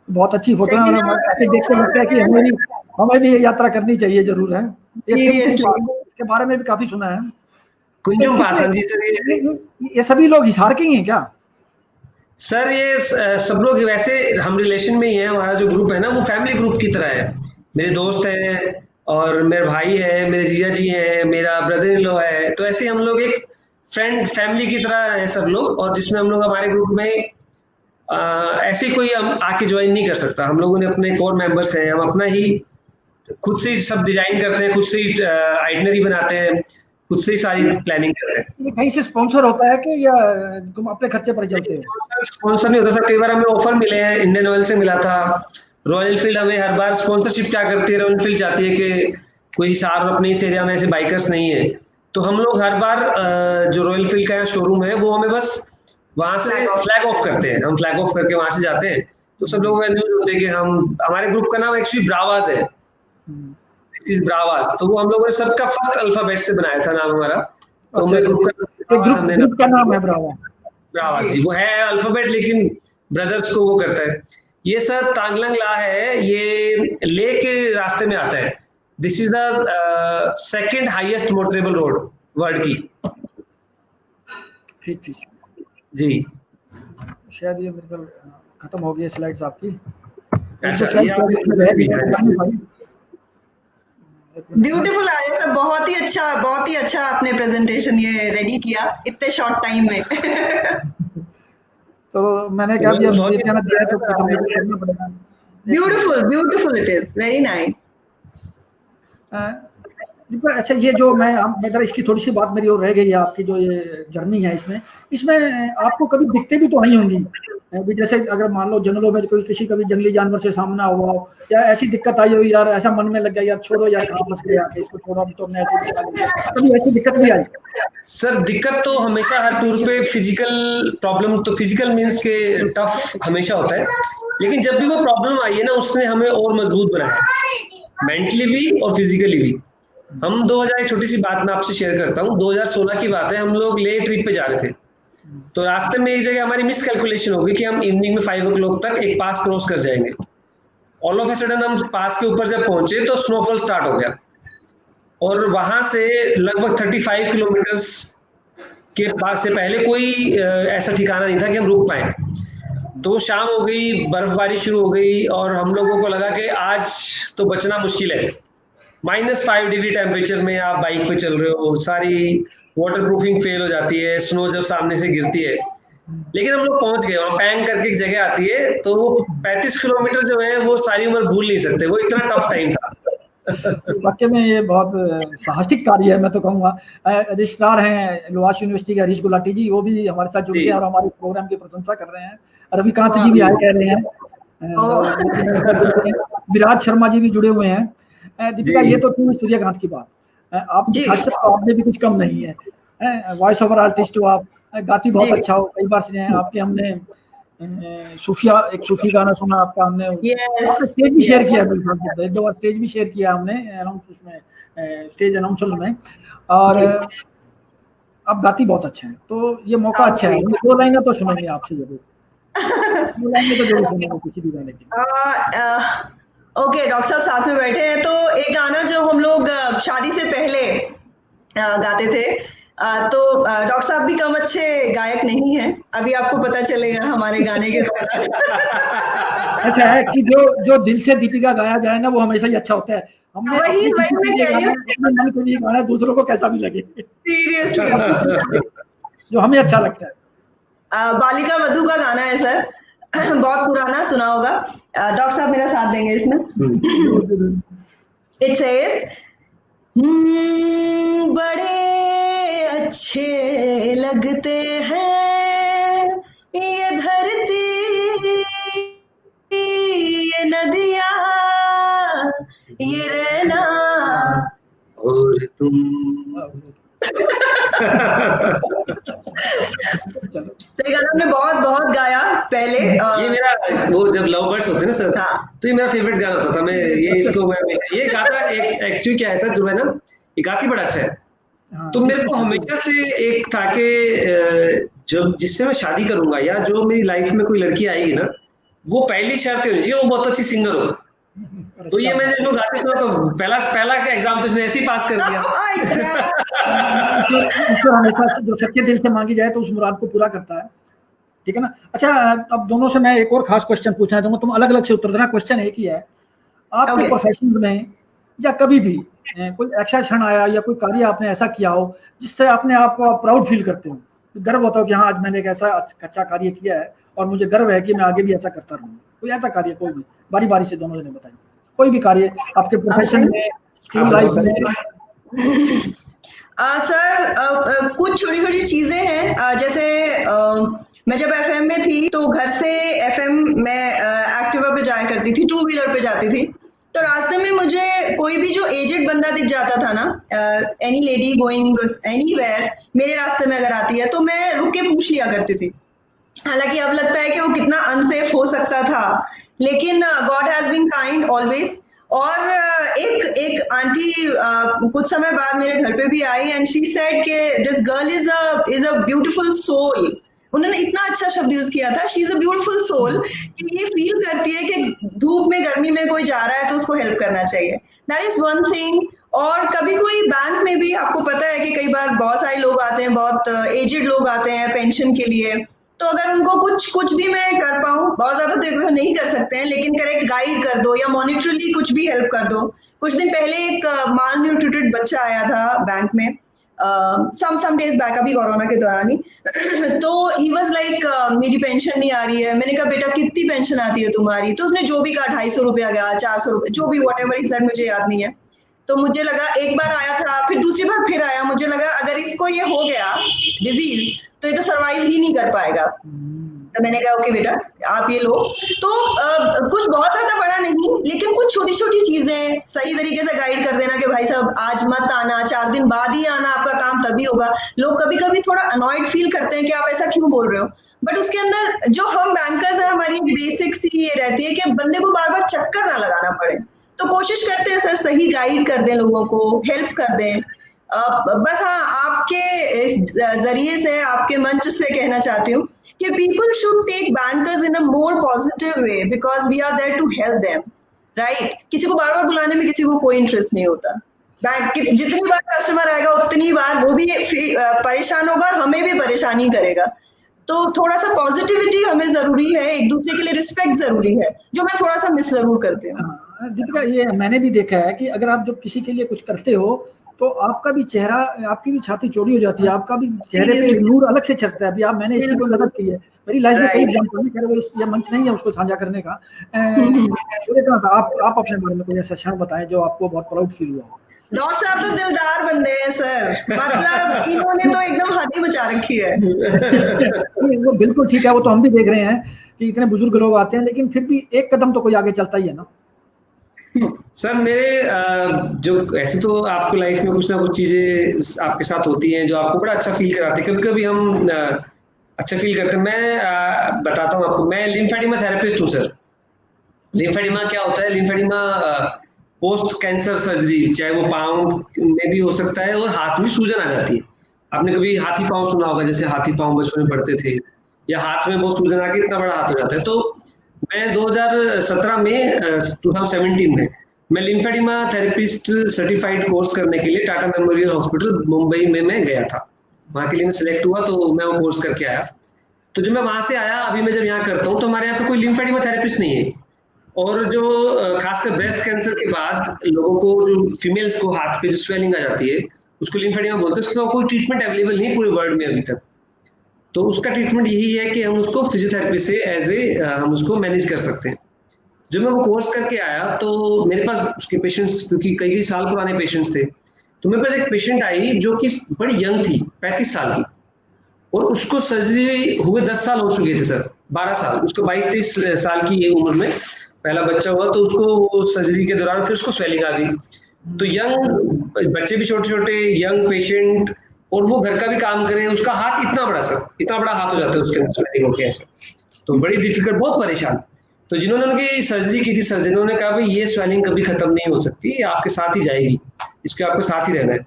A: बहुत अच्छी फोटो है, और देख के लगता है कि हमें भी ये यात्रा करनी चाहिए जरूर है। इसके बारे में भी काफी सुना है।
C: कुंजुम भाषण जी सर,
A: ये सभी लोग हिसार के ही हैं क्या?
C: सर ये सब लोग वैसे हम रिलेशन में ही हैं, हमारा जो ग्रुप है ना वो फैमिली ग्रुप की तरह है। मेरे दोस्त हैं और मेरे भाई है, मेरे जीजा जी हैं, मेरा ब्रदर इन लॉ है, तो ऐसे हम लोग एक फ्रेंड फैमिली की तरह हैं सब लोग। और जिसमें हम लोग हमारे ग्रुप में ऐसे कोई हम आके ज्वाइन नहीं कर सकता, हम लोगों ने अपने कोर मेंबर्स हैं, हम अपना ही खुद से सब डिजाइन करते हैं, खुद से ही आइटनरी बनाते हैं, खुद से ही सारी प्लानिंग करते हैं।
A: ये कहीं से स्पॉन्सर होता है कि या तुम अपने खर्चे पर चलते हो?
C: स्पॉन्सर नहीं होता सर, कई बार हमें ऑफर मिले हैं, इंडियन ऑयल से मिला था, रॉयल एनफील्ड हमें हर बार स्पॉन्सरशिप क्या करती है, रॉयल एनफील्ड चाहती है कि कोई हिसार और अपने इस एरिया में ऐसे बाइकर्स नहीं है, तो हम लोग हर बार जो रॉयल एनफील्ड का शोरूम है वो हमें बस वहां से फ्लैग ऑफ करते हैं, हम फ्लैग ऑफ करके वहां से जाते हैं, तो सब लोग न्यूज होते हैं कि हमारे ग्रुप का नाम एक्चुअली ब्रावाज है, दिस इज ब्रावाज, तो वो हम लोगों ने सबका फर्स्ट अल्फाबेट से बनाया था नाम हमारा, तो हमारे
A: ग्रुप का नाम है
C: ब्रावाज जी, वो है अल्फाबेट लेकिन ब्रदर्स को वो करता है। ये सर तांगलंग ला है, ये ले के रास्ते में आता है, this is the second highest motorable road world की।
A: ठीक ठीक
C: जी,
A: शायद ये मेरे को खत्म हो गई स्लाइड्स आपकी।
B: ब्यूटीफुल आया सर, बहुत ही अच्छा आपने प्रेजेंटेशन ये रेडी किया इतने शॉर्ट टाइम में।
A: तो मैंने कहा ये कहना दिया तो करना पड़ेगा।
B: Beautiful it is, very nice.
A: अच्छा, ये जो मैं इसकी थोड़ी सी बात मेरी और रह गई है, आपकी जो ये जर्नी है इसमें आपको कभी दिक्कतें भी तो आई होंगी, जैसे अगर मान लो जंगलों में कोई कभी जंगली जानवर से सामना हुआ हो, या ऐसी दिक्कत आई हो यार, ऐसा मन में लग गया यार छोड़ो यार, कहाँ फंस गया इसको छोड़ो, तो हमने ऐसी दिक्कत भी आई?
C: सर दिक्कत तो हमेशा हर टूर पे फिजिकल प्रॉब्लम, तो फिजिकल मींस के टफ हमेशा होता है, लेकिन जब भी वो प्रॉब्लम आई है ना उसने हमें और मजबूत बनाया, मेंटली भी और फिजिकली भी। हम 2000, एक छोटी सी बात मैं आपसे शेयर करता हूँ, 2016 की बात है, हम लोग ले ट्रिप पे जा रहे थे, तो रास्ते में एक जगह हमारी मिस कैलकुलेशन हो गई कि हम इवनिंग में 5 o'clock तक एक पास क्रॉस कर जाएंगे। ऑल ऑफ ए सडन हम पास के ऊपर जब पहुंचे तो स्नोफॉल स्टार्ट हो गया, और वहां से लगभग 35 किलोमीटर्स के पास से पहले कोई ऐसा ठिकाना नहीं था कि हम रुक पाए। तो शाम हो गई, बर्फबारी शुरू हो गई, और हम लोगों को लगा कि आज तो बचना मुश्किल है। -5 डिग्री टेम्परेचर में आप बाइक पे चल रहे हो, सारी वाटर प्रूफिंग फेल हो जाती है, स्नो जब सामने से गिरती है, लेकिन हम लोग पहुंच गए। वहां पैंग करके एक जगह आती है, तो वो 35 किलोमीटर जो है वो सारी उम्र भूल नहीं सकते, वो इतना टफ टाइम था।
A: वाकई में ये बहुत साहसिक कार्य है, मैं तो कहूँगा। रजिस्ट्रार हैं लोहास यूनिवर्सिटी के हरीश गुलाटी जी, वो भी हमारे साथ जुड़ गए और हमारे प्रोग्राम की प्रशंसा कर रहे हैं। रविकांत जी भी आए कह रहे हैं, विराज शर्मा जी भी जुड़े हुए हैं। दीपिका, ये तो थी सूर्यकांत की बात, आपकी खासियत तो आप में भी कुछ कम नहीं है, वॉइस ओवर आर्टिस्ट हो आप, गाती बहुत अच्छा हो, कई बार सुने हैं आपके, हमने एक सूफी गाना सुना आपका, हमने स्टेज भी शेयर किया, 1-2 बार स्टेज भी शेयर किया हमने स्टेज अनाउंसर्स में, और आप गाती बहुत अच्छा है, तो ये मौका अच्छा है, 2 लाइनें तो सुनेंगे आपसे जरूर, 2 लाइनें तो जरूर सुनेंगे किसी भी गाने की।
B: ओके, डॉक्टर साहब साथ में बैठे हैं, तो एक गाना जो हम लोग शादी से पहले गाते थे, तो डॉक्टर साहब भी कम अच्छे गायक नहीं हैं, अभी आपको पता चलेगा हमारे गाने के दौरान।
A: ऐसा है कि जो दिल से दीपिका गाया जाए ना वो हमेशा ही अच्छा होता है। हमने
B: वही मैं कह रही हूँ,
A: मन को नहीं गाना, दूसरों को कैसा भी लगे,
B: सीरियसली
A: जो हमें अच्छा लगता है।
B: बालिका वधू का गाना है सर, बहुत पुराना, सुना होगा, डॉक्टर साहब मेरा साथ देंगे इसमें। इट सेज, बड़े अच्छे लगते हैं ये धरती, ये नदियाँ, ये रहना
C: और तुम।
B: तो ये गाना हमने बहुत बहुत गाया पहले।
C: ये मेरा वो जब लव बर्ड्स होते हैं ना सर,
B: हाँ।
C: तो ये मेरा फेवरेट गाना होता था। मैं ये इसको मैं ये गाता एक एक्चुअली क्या है सर, जो है ना ये गाती बड़ा अच्छा है।
A: हाँ,
C: तो मेरे को हमेशा से एक था कि जब जिससे मैं शादी करूंगा या जो मेरी लाइफ में कोई लड़की आएगी ना, वो पहली शर्त होनी चाहिए वो बहुत अच्छी सिंगर हो। तो ये मैंने जो गाते सुना तो पहला का एग्जाम तो इसने ऐसे ही पास कर दिया।
A: ईश्वर हमेशा जो सच्चे दिल से मांगी जाए तो उस मुराद को पूरा करता है, ठीक है ना। अच्छा, अब दोनों से मैं एक और खास क्वेश्चन पूछना चाहूंगा, तुम अलग अलग से उत्तर देना, क्वेश्चन एक ही है। आपके प्रोफेशन में या कभी भी कोई ऐसा क्षण आया या कोई कार्य आपने ऐसा किया हो जिससे आपने आपको प्राउड फील करते हो, गर्व होता हो कि हाँ आज मैंने एक ऐसा अच्छा कार्य किया है और मुझे गर्व है कि मैं आगे भी ऐसा करता रहूंगा। कोई ऐसा कार्य, कोई भी, बारी बारी से दोनों जने बताइए कोई भी कार्य आपके प्रोफेशन में, स्कूल लाइफ में।
B: सर कुछ छोटी छोटी चीजें हैं, जैसे मैं जब एफएम में थी तो घर से एफएम में एक्टिवा पे जाया करती थी, 2 व्हीलर पे जाती थी। तो रास्ते में मुझे कोई भी जो एजेड बंदा दिख जाता था ना, एनी लेडी गोइंग एनीवेयर, मेरे रास्ते में अगर आती है तो मैं रुक के पूछ लिया करती थी। हालांकि अब लगता है कि वो कितना अनसेफ हो सकता था, लेकिन God has been kind always. और एक आंटी कुछ समय बाद मेरे घर पे भी आई एंड शी सेड कि this girl is a beautiful soul. उन्होंने इतना अच्छा शब्द यूज किया था, she is a beautiful soul, कि ये फील करती है कि धूप में गर्मी में कोई जा रहा है तो उसको हेल्प करना चाहिए। That is one thing. और कभी कोई बैंक में भी आपको पता है कि कई बार बहुत सारे लोग आते हैं, बहुत एजेड लोग आते हैं पेंशन के लिए, तो अगर उनको कुछ भी मैं कर पाऊँ, बहुत ज्यादा तो एक नहीं कर सकते हैं, लेकिन करेक्ट गाइड कर दो या मॉनिटरली कुछ भी हेल्प कर दो। कुछ दिन पहले एक माल न्यूट्रिटेड बच्चा आया था बैंक में, सम डेज बैक, अभी कोरोना के दौरान ही। तो ही वाज लाइक मेरी पेंशन नहीं आ रही है। मैंने कहा बेटा कितनी पेंशन आती है तुम्हारी? तो उसने जो भी कहा, 250 रुपया गया, 400 रुपये, जो भी वट एवर ही सर, मुझे याद नहीं है। तो मुझे लगा, एक बार आया था, फिर दूसरी बार फिर आया, मुझे लगा अगर इसको ये हो गया डिजीज तो ये तो सर्वाइव ही नहीं कर पाएगा। तो मैंने कहा ओके बेटा आप ये लो। तो कुछ बहुत ज्यादा बड़ा नहीं, लेकिन कुछ छोटी छोटी चीजें सही तरीके से गाइड कर देना कि भाई साहब आज मत आना, 4 दिन बाद ही आना, आपका काम तभी होगा। लोग कभी कभी थोड़ा अनॉयड फील करते हैं कि आप ऐसा क्यों बोल रहे हो, बट उसके अंदर जो हम बैंकर्स हैं, हमारी बेसिक सी ये रहती है कि बंदे को बार बार चक्कर ना लगाना पड़े। तो कोशिश करते हैं सर सही गाइड कर दें, लोगों को हेल्प कर दें। बस हाँ, आपके इस जरिए से, आपके मंच से कहना चाहती हूँ कि people should take bankers in a more positive way because we are there to help them, right? किसी को बार बार बुलाने में किसी को कोई इंटरेस्ट नहीं होता। बैंक जितनी बार कस्टमर आएगा उतनी बार वो भी परेशान होगा और हमें भी परेशानी करेगा। तो थोड़ा सा पॉजिटिविटी हमें जरूरी है, एक दूसरे के लिए रिस्पेक्ट जरूरी है, जो मैं थोड़ा सा मिस जरूर करती हूँ।
A: दीपिका, ये मैंने भी देखा है कि अगर आप जब किसी के लिए कुछ करते हो तो आपका भी चेहरा, आपकी भी छाती चौड़ी हो जाती है, आपका भी चेहरे पे नूर अलग से छटता है। अभी आप, मैंने इसकी कोई मदद की है मेरी लाइफ में, कई एग्जाम्पल में, वो ये मंच नहीं है उसको साझा करने का। आप अपने बारे में कोई ऐसा क्षण बताएं जो आपको बहुत प्राउड फील हुआ।
B: डॉक्टर साहब तो दिलदार बंदे हैं सर, मतलब इन्होंने तो एकदम हद ही मचा रखी है।
A: वो बिल्कुल ठीक है, वो तो हम भी देख रहे हैं कि इतने बुजुर्ग लोग आते हैं, लेकिन फिर भी एक कदम तो कोई आगे चलता ही है ना।
C: सर मेरे जो ऐसे तो आपको लाइफ में कुछ ना कुछ चीजें आपके साथ होती हैं जो आपको बड़ा अच्छा फील कराती है, कभी कभी हम अच्छा फील करते हैं। मैं बताता हूँ आपको, मैं लिम्फेडिमा थेरेपिस्ट हूँ सर। लिम्फेडिमा क्या होता है? लिम्फेडिमा पोस्ट कैंसर सर्जरी, चाहे वो पाँव में भी हो सकता है और हाथ में सूजन आ जाती है। आपने कभी हाथी पाँव सुना होगा, जैसे हाथी पाँव बचपन में पढ़ते थे, या हाथ में बहुत सूजन आके इतना बड़ा हाथ हो जाता है। तो मैं 2017 में 2017 में मैं लिम्फेडिमा थेरेपिस्ट सर्टिफाइड कोर्स करने के लिए टाटा मेमोरियल हॉस्पिटल मुंबई में मैं गया था। वहाँ के लिए मैं सिलेक्ट हुआ तो मैं वो कोर्स करके आया। तो जब मैं वहाँ से आया, अभी मैं जब यहाँ करता हूँ तो हमारे यहाँ पे कोई लिम्फेडिमा थेरेपिस्ट नहीं है। और जो खासकर ब्रेस्ट कैंसर के बाद लोगों को, जो फीमेल्स को हाथ पे जो स्वेलिंग आ जाती है उसको लिम्फेडिमा बोलते हैं, उसका कोई ट्रीटमेंट अवेलेबल नहीं पूरे वर्ल्ड में अभी तक। तो उसका ट्रीटमेंट यही है कि हम उसको फिजियोथेरेपी से हम उसको मैनेज कर सकते हैं। जब मैं वो कोर्स करके आया तो मेरे पास उसके पेशेंट्स, क्योंकि कई साल पुराने पेशेंट्स थे, तो मेरे पास एक पेशेंट आई जो कि बड़ी यंग थी, 35 साल की, और उसको सर्जरी हुए 10 साल हो चुके थे सर, 12 साल, उसको 22-23 साल की ये उम्र में पहला बच्चा हुआ, तो उसको सर्जरी के दौरान फिर उसको स्वेलिंग आ गई। तो यंग बच्चे भी छोटे छोटे, यंग पेशेंट, और वो घर का भी काम करे, उसका हाथ इतना बड़ा सर, इतना बड़ा हाथ हो जाता है उसके अंदर स्वेलिंग होके ऐसे, तो बड़ी डिफिकल्ट, बहुत परेशान। तो जिन्होंने उनकी सर्जरी की थी, सर्जनों ने कहा भाई ये स्वेलिंग कभी खत्म नहीं हो सकती, ये आपके साथ ही जाएगी, इसके आपको साथ ही रहना है।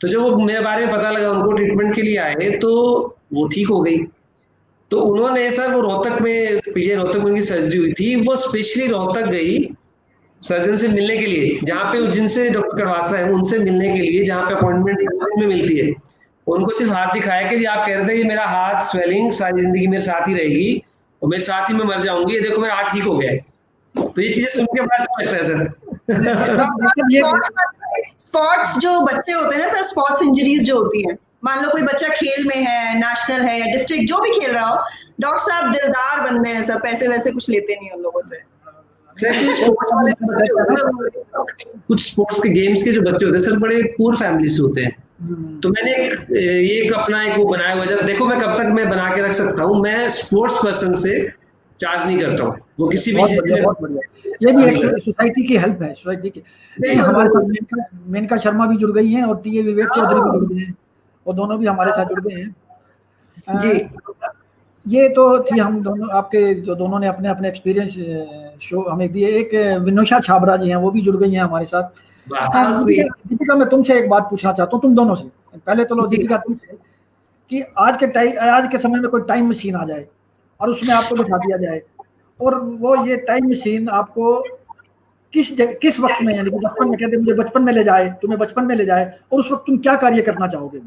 C: तो जब वो मेरे बारे में पता लगा, उनको ट्रीटमेंट के लिए आए, तो वो ठीक हो गई। तो उन्होंने सर, वो रोहतक में, पीजे रोहतक में उनकी सर्जरी हुई थी, वो स्पेशली रोहतक गई सर्जन से मिलने के लिए, जहाँ पे जिनसे डॉक्टर करवासा है उनसे मिलने के लिए, जहाँ पे अपॉइंटमेंट में मिलती है। उनको सिर्फ हाथ दिखाया कि जी आप कह रहे थे कि मेरा हाथ स्वेलिंग सारी जिंदगी मेरे साथ ही रहेगी और मेरे साथ ही मैं मर जाऊंगी, ये देखो मेरा हाथ ठीक हो गया है। तो ये चीजें सुन के बड़ा अच्छा लगता है सर।
B: स्पोर्ट्स जो बच्चे होते हैं ना सर, स्पोर्ट्स इंजरीज जो होती हैं, मान लो कोई बच्चा खेल में है, नेशनल है या डिस्ट्रिक्ट जो भी खेल रहा हो, डॉक्टर साहब दिलदार बंदे हैं सर, पैसे वैसे कुछ लेते नहीं उन लोगों से।
C: कुछ स्पोर्ट्स के गेम्स के जो बच्चे होते हैं सर, बड़े पुअर फैमिली से होते हैं। तो मैंने एक अपना एक वो बनाया हुआ है, देखो मैं कब तक मैं बना के रख सकता हूँ, मैं स्पोर्ट्स पर्सन से चार्ज नहीं करता हूँ, वो किसी भी
A: ये भी एक सोसाइटी की हेल्प है, सोसाइटी की। हमारे साथ मेनका शर्मा भी जुड़ गई हैं और टीए विवेक चौधरी भी जुड़ गए हैं, वो दोनों भी हमारे साथ जुड़ गए हैं जी। ये तो थी हम दोनों, आपके जो दोनों ने अपने अपने एक्सपीरियंस शो हमें दिए। एक विनोशा छाबरा जी हैं, वो भी जुड़ गई हैं हमारे साथ। दीपिका, मैं तुमसे एक बात पूछना चाहता हूँ, तुम दोनों से। पहले तो लो दीपिका तुमसे, कि आज के समय में कोई टाइम मशीन आ जाए और उसमें आपको बिठा दिया जाए, और वो ये टाइम मशीन आपको किस वक्त में, यानी कि बचपन में, कहते मुझे बचपन में ले जाए, तुम्हें बचपन में ले जाए, और उस वक्त तुम क्या कार्य करना चाहोगे?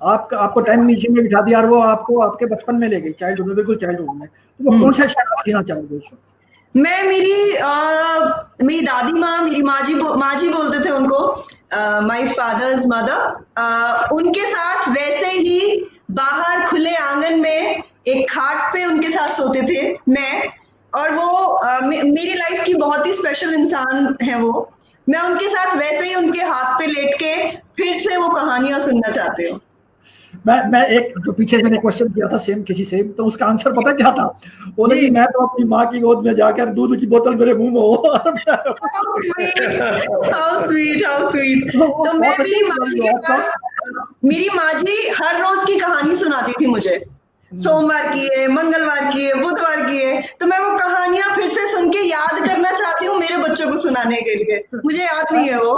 A: आपको टाइम मशीन में बिठा दिया और वो आपको आपके बचपन में ले गई, चाइल्डहुड में, बिल्कुल चाइल्डहुड में, तो वो कौन सा क्षण आप जीना चाहोगे उस वक्त?
B: मैं मेरी दादी माँ, मेरी माँ जी बोलते थे उनको, माय फादर्स मदर, उनके साथ वैसे ही बाहर खुले आंगन में एक खाट पे उनके साथ सोते थे मैं, और वो मेरी लाइफ की बहुत ही स्पेशल इंसान है वो। मैं उनके साथ वैसे ही उनके हाथ पे लेट के फिर से वो कहानियां सुनना चाहती हूँ।
A: मैं एक जो पीछे मैंने क्वेश्चन किया था सेम किसी से, तो उसका आंसर पता क्या था? बोले कि मैं तो अपनी माँ की गोद में जाकर दूध की बोतल मेरे मुंह में हो।
B: How sweet. तो मैं मेरी माँ जी के पास, मेरी माँ जी हर रोज की कहानी सुनाती थी मुझे, सोमवार की है, मंगलवार की है, बुधवार की है, तो मैं वो कहानियां फिर से सुन के याद करना चाहती हूँ मेरे बच्चों को सुनाने के लिए, मुझे याद नहीं है वो।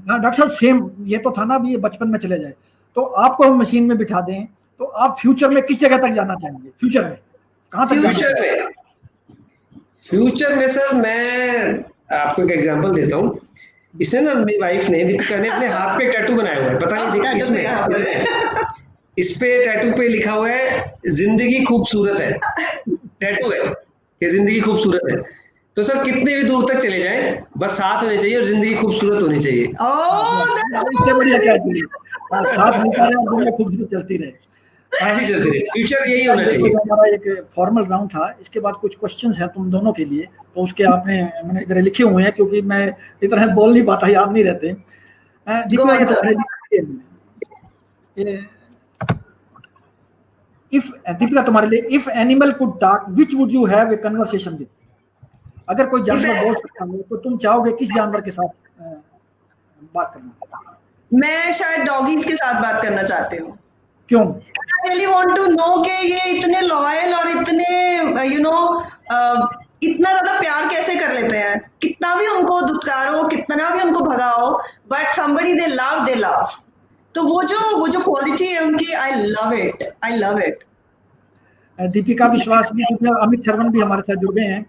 A: डॉक्टर साहब सेम ये तो था ना, अभी ये बचपन में चले जाए, तो आपको हम मशीन में बिठा दें तो आप फ्यूचर में किस जगह तक जाना चाहेंगे? फ्यूचर में कहाँ तक?
C: फ्यूचर में सर मैं आपको एक एग्जांपल देता हूँ। इसने ना, मेरी वाइफ ने, दीपिका ने, अपने हाथ पे टैटू बनाया हुआ है, पता नहीं इसमें, इस पे टैटू पे लिखा हुआ है जिंदगी खूबसूरत है, टैटू है कि जिंदगी खूबसूरत है। तो सर कितने भी दूर तक चले जाएं, बस साथ होने चाहिए और जिंदगी खूबसूरत होनी चाहिए।
A: दुनिया खूबसूरत चलती रहे,
C: फ्यूचर यही होना चाहिए।
A: हमारा एक फॉर्मल राउंड था, इसके बाद कुछ क्वेश्चंस हैं तुम दोनों के लिए, तो उसके मैंने इधर लिखे हुए हैं, क्योंकि मैं इधर बोल नहीं पाता, याद नहीं रहते। दीपिका तुम्हारे लिए, if animal could talk which would you have a conversation with? अगर कोई जानवर बोल सकता है तो तुम चाहोगे किस जानवर के साथ बात करना?
B: मैं शायद डॉगीज के साथ बात करना चाहती हूँ।
A: क्यों?
B: I really want to know कि ये इतने लॉयल और इतने इतना ज्यादा प्यार कैसे कर लेते हैं, कितना भी उनको दुत्कारो, कितना भी उनको भगाओ, बट somebody they love। तो वो जो क्वालिटी है उनकी, I love it।
A: दीपिका विश्वास भी, अमित शर्मन भी हमारे साथ जुड़ गए हैं।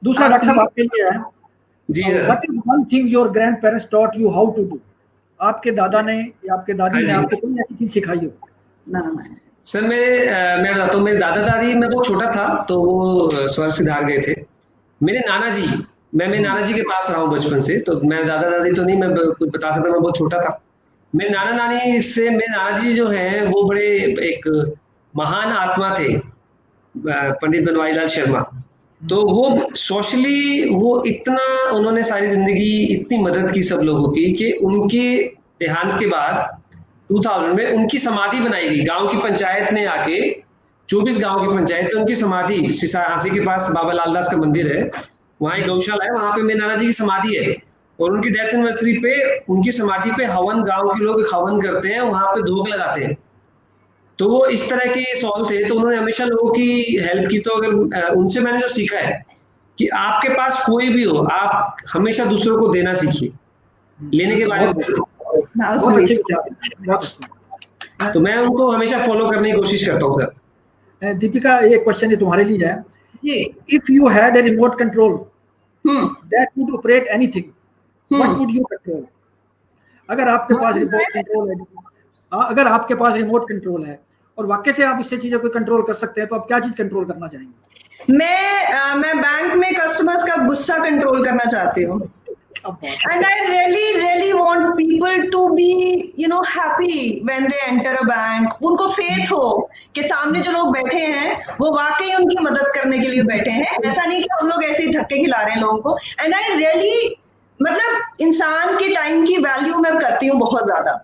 A: दूसरा डॉक्टर साहब आपके लिए है जी sir, what is one thing your grandparents taught you how to do? आपके दादा ने या आपके दादी ने आपको कोई ऐसी चीज सिखाई हो?
C: सर मैं बताता हूँ, मेरे दादा दादी, मैं बहुत छोटा था तो वो स्वर्ग सिधार गए थे। मेरे नाना जी, मैं मेरे नाना जी के पास रहा हूँ बचपन से, तो मैं दादा दादी तो नहीं मैं कुछ बता सकता, मैं बहुत छोटा था। मेरे नाना नानी से, मेरे नाना जी जो हैं वो बड़े एक महान आत्मा थे, पंडित बनवारीलाल शर्मा। तो वो सोशली वो इतना उन्होंने सारी जिंदगी इतनी मदद की सब लोगों की कि उनके देहांत के बाद 2000 में उनकी समाधि बनाई गई। गांव की पंचायत ने आके 24 गांव की पंचायत उनकी समाधि सिसाहासी के पास बाबा लालदास का मंदिर है, वहाँ एक गौशाला है, वहां पे मेरे नाना जी की समाधि है और उनकी डेथ एनिवर्सरी पे उनकी समाधि पे हवन, गांव के लोग हवन करते हैं, वहां पे धूप लगाते हैं। तो वो इस तरह के सॉल्व थे, तो उन्होंने हमेशा लोगों की हेल्प की। तो अगर उनसे मैंने जो सीखा है कि आपके पास कोई भी हो, आप हमेशा दूसरों को देना सीखिए, लेने के बारे में।
A: बहुत अच्छे विचार, बहुत अच्छे।
C: तो मैं उनको हमेशा फॉलो करने की कोशिश करता हूँ सर।
A: दीपिका, ये क्वेश्चन है तुम्हारे लिए है।
B: जी।
A: If you had a remote control that would operate anything, what would you control? अगर आपके पास रिमोट कंट्रोल है, अगर आपके पास रिमोट कंट्रोल है और वाकई से आप इससे चीजों को कंट्रोल कर सकते हैं, तो आप क्या चीज कंट्रोल करना चाहेंगे?
B: मैं बैंक में कस्टमर्स का गुस्सा कंट्रोल करना चाहती हूँ। And I really want people to be, happy when they enter a bank. उनको faith हो कि सामने जो लोग बैठे हैं वो वाकई उनकी मदद करने के लिए बैठे हैं, ऐसा नहीं कि हम लोग ऐसे ही धक्के खिला रहे हैं लोगों को। And I really, मतलब इंसान के टाइम की वैल्यू मैं करती हूँ बहुत ज्यादा,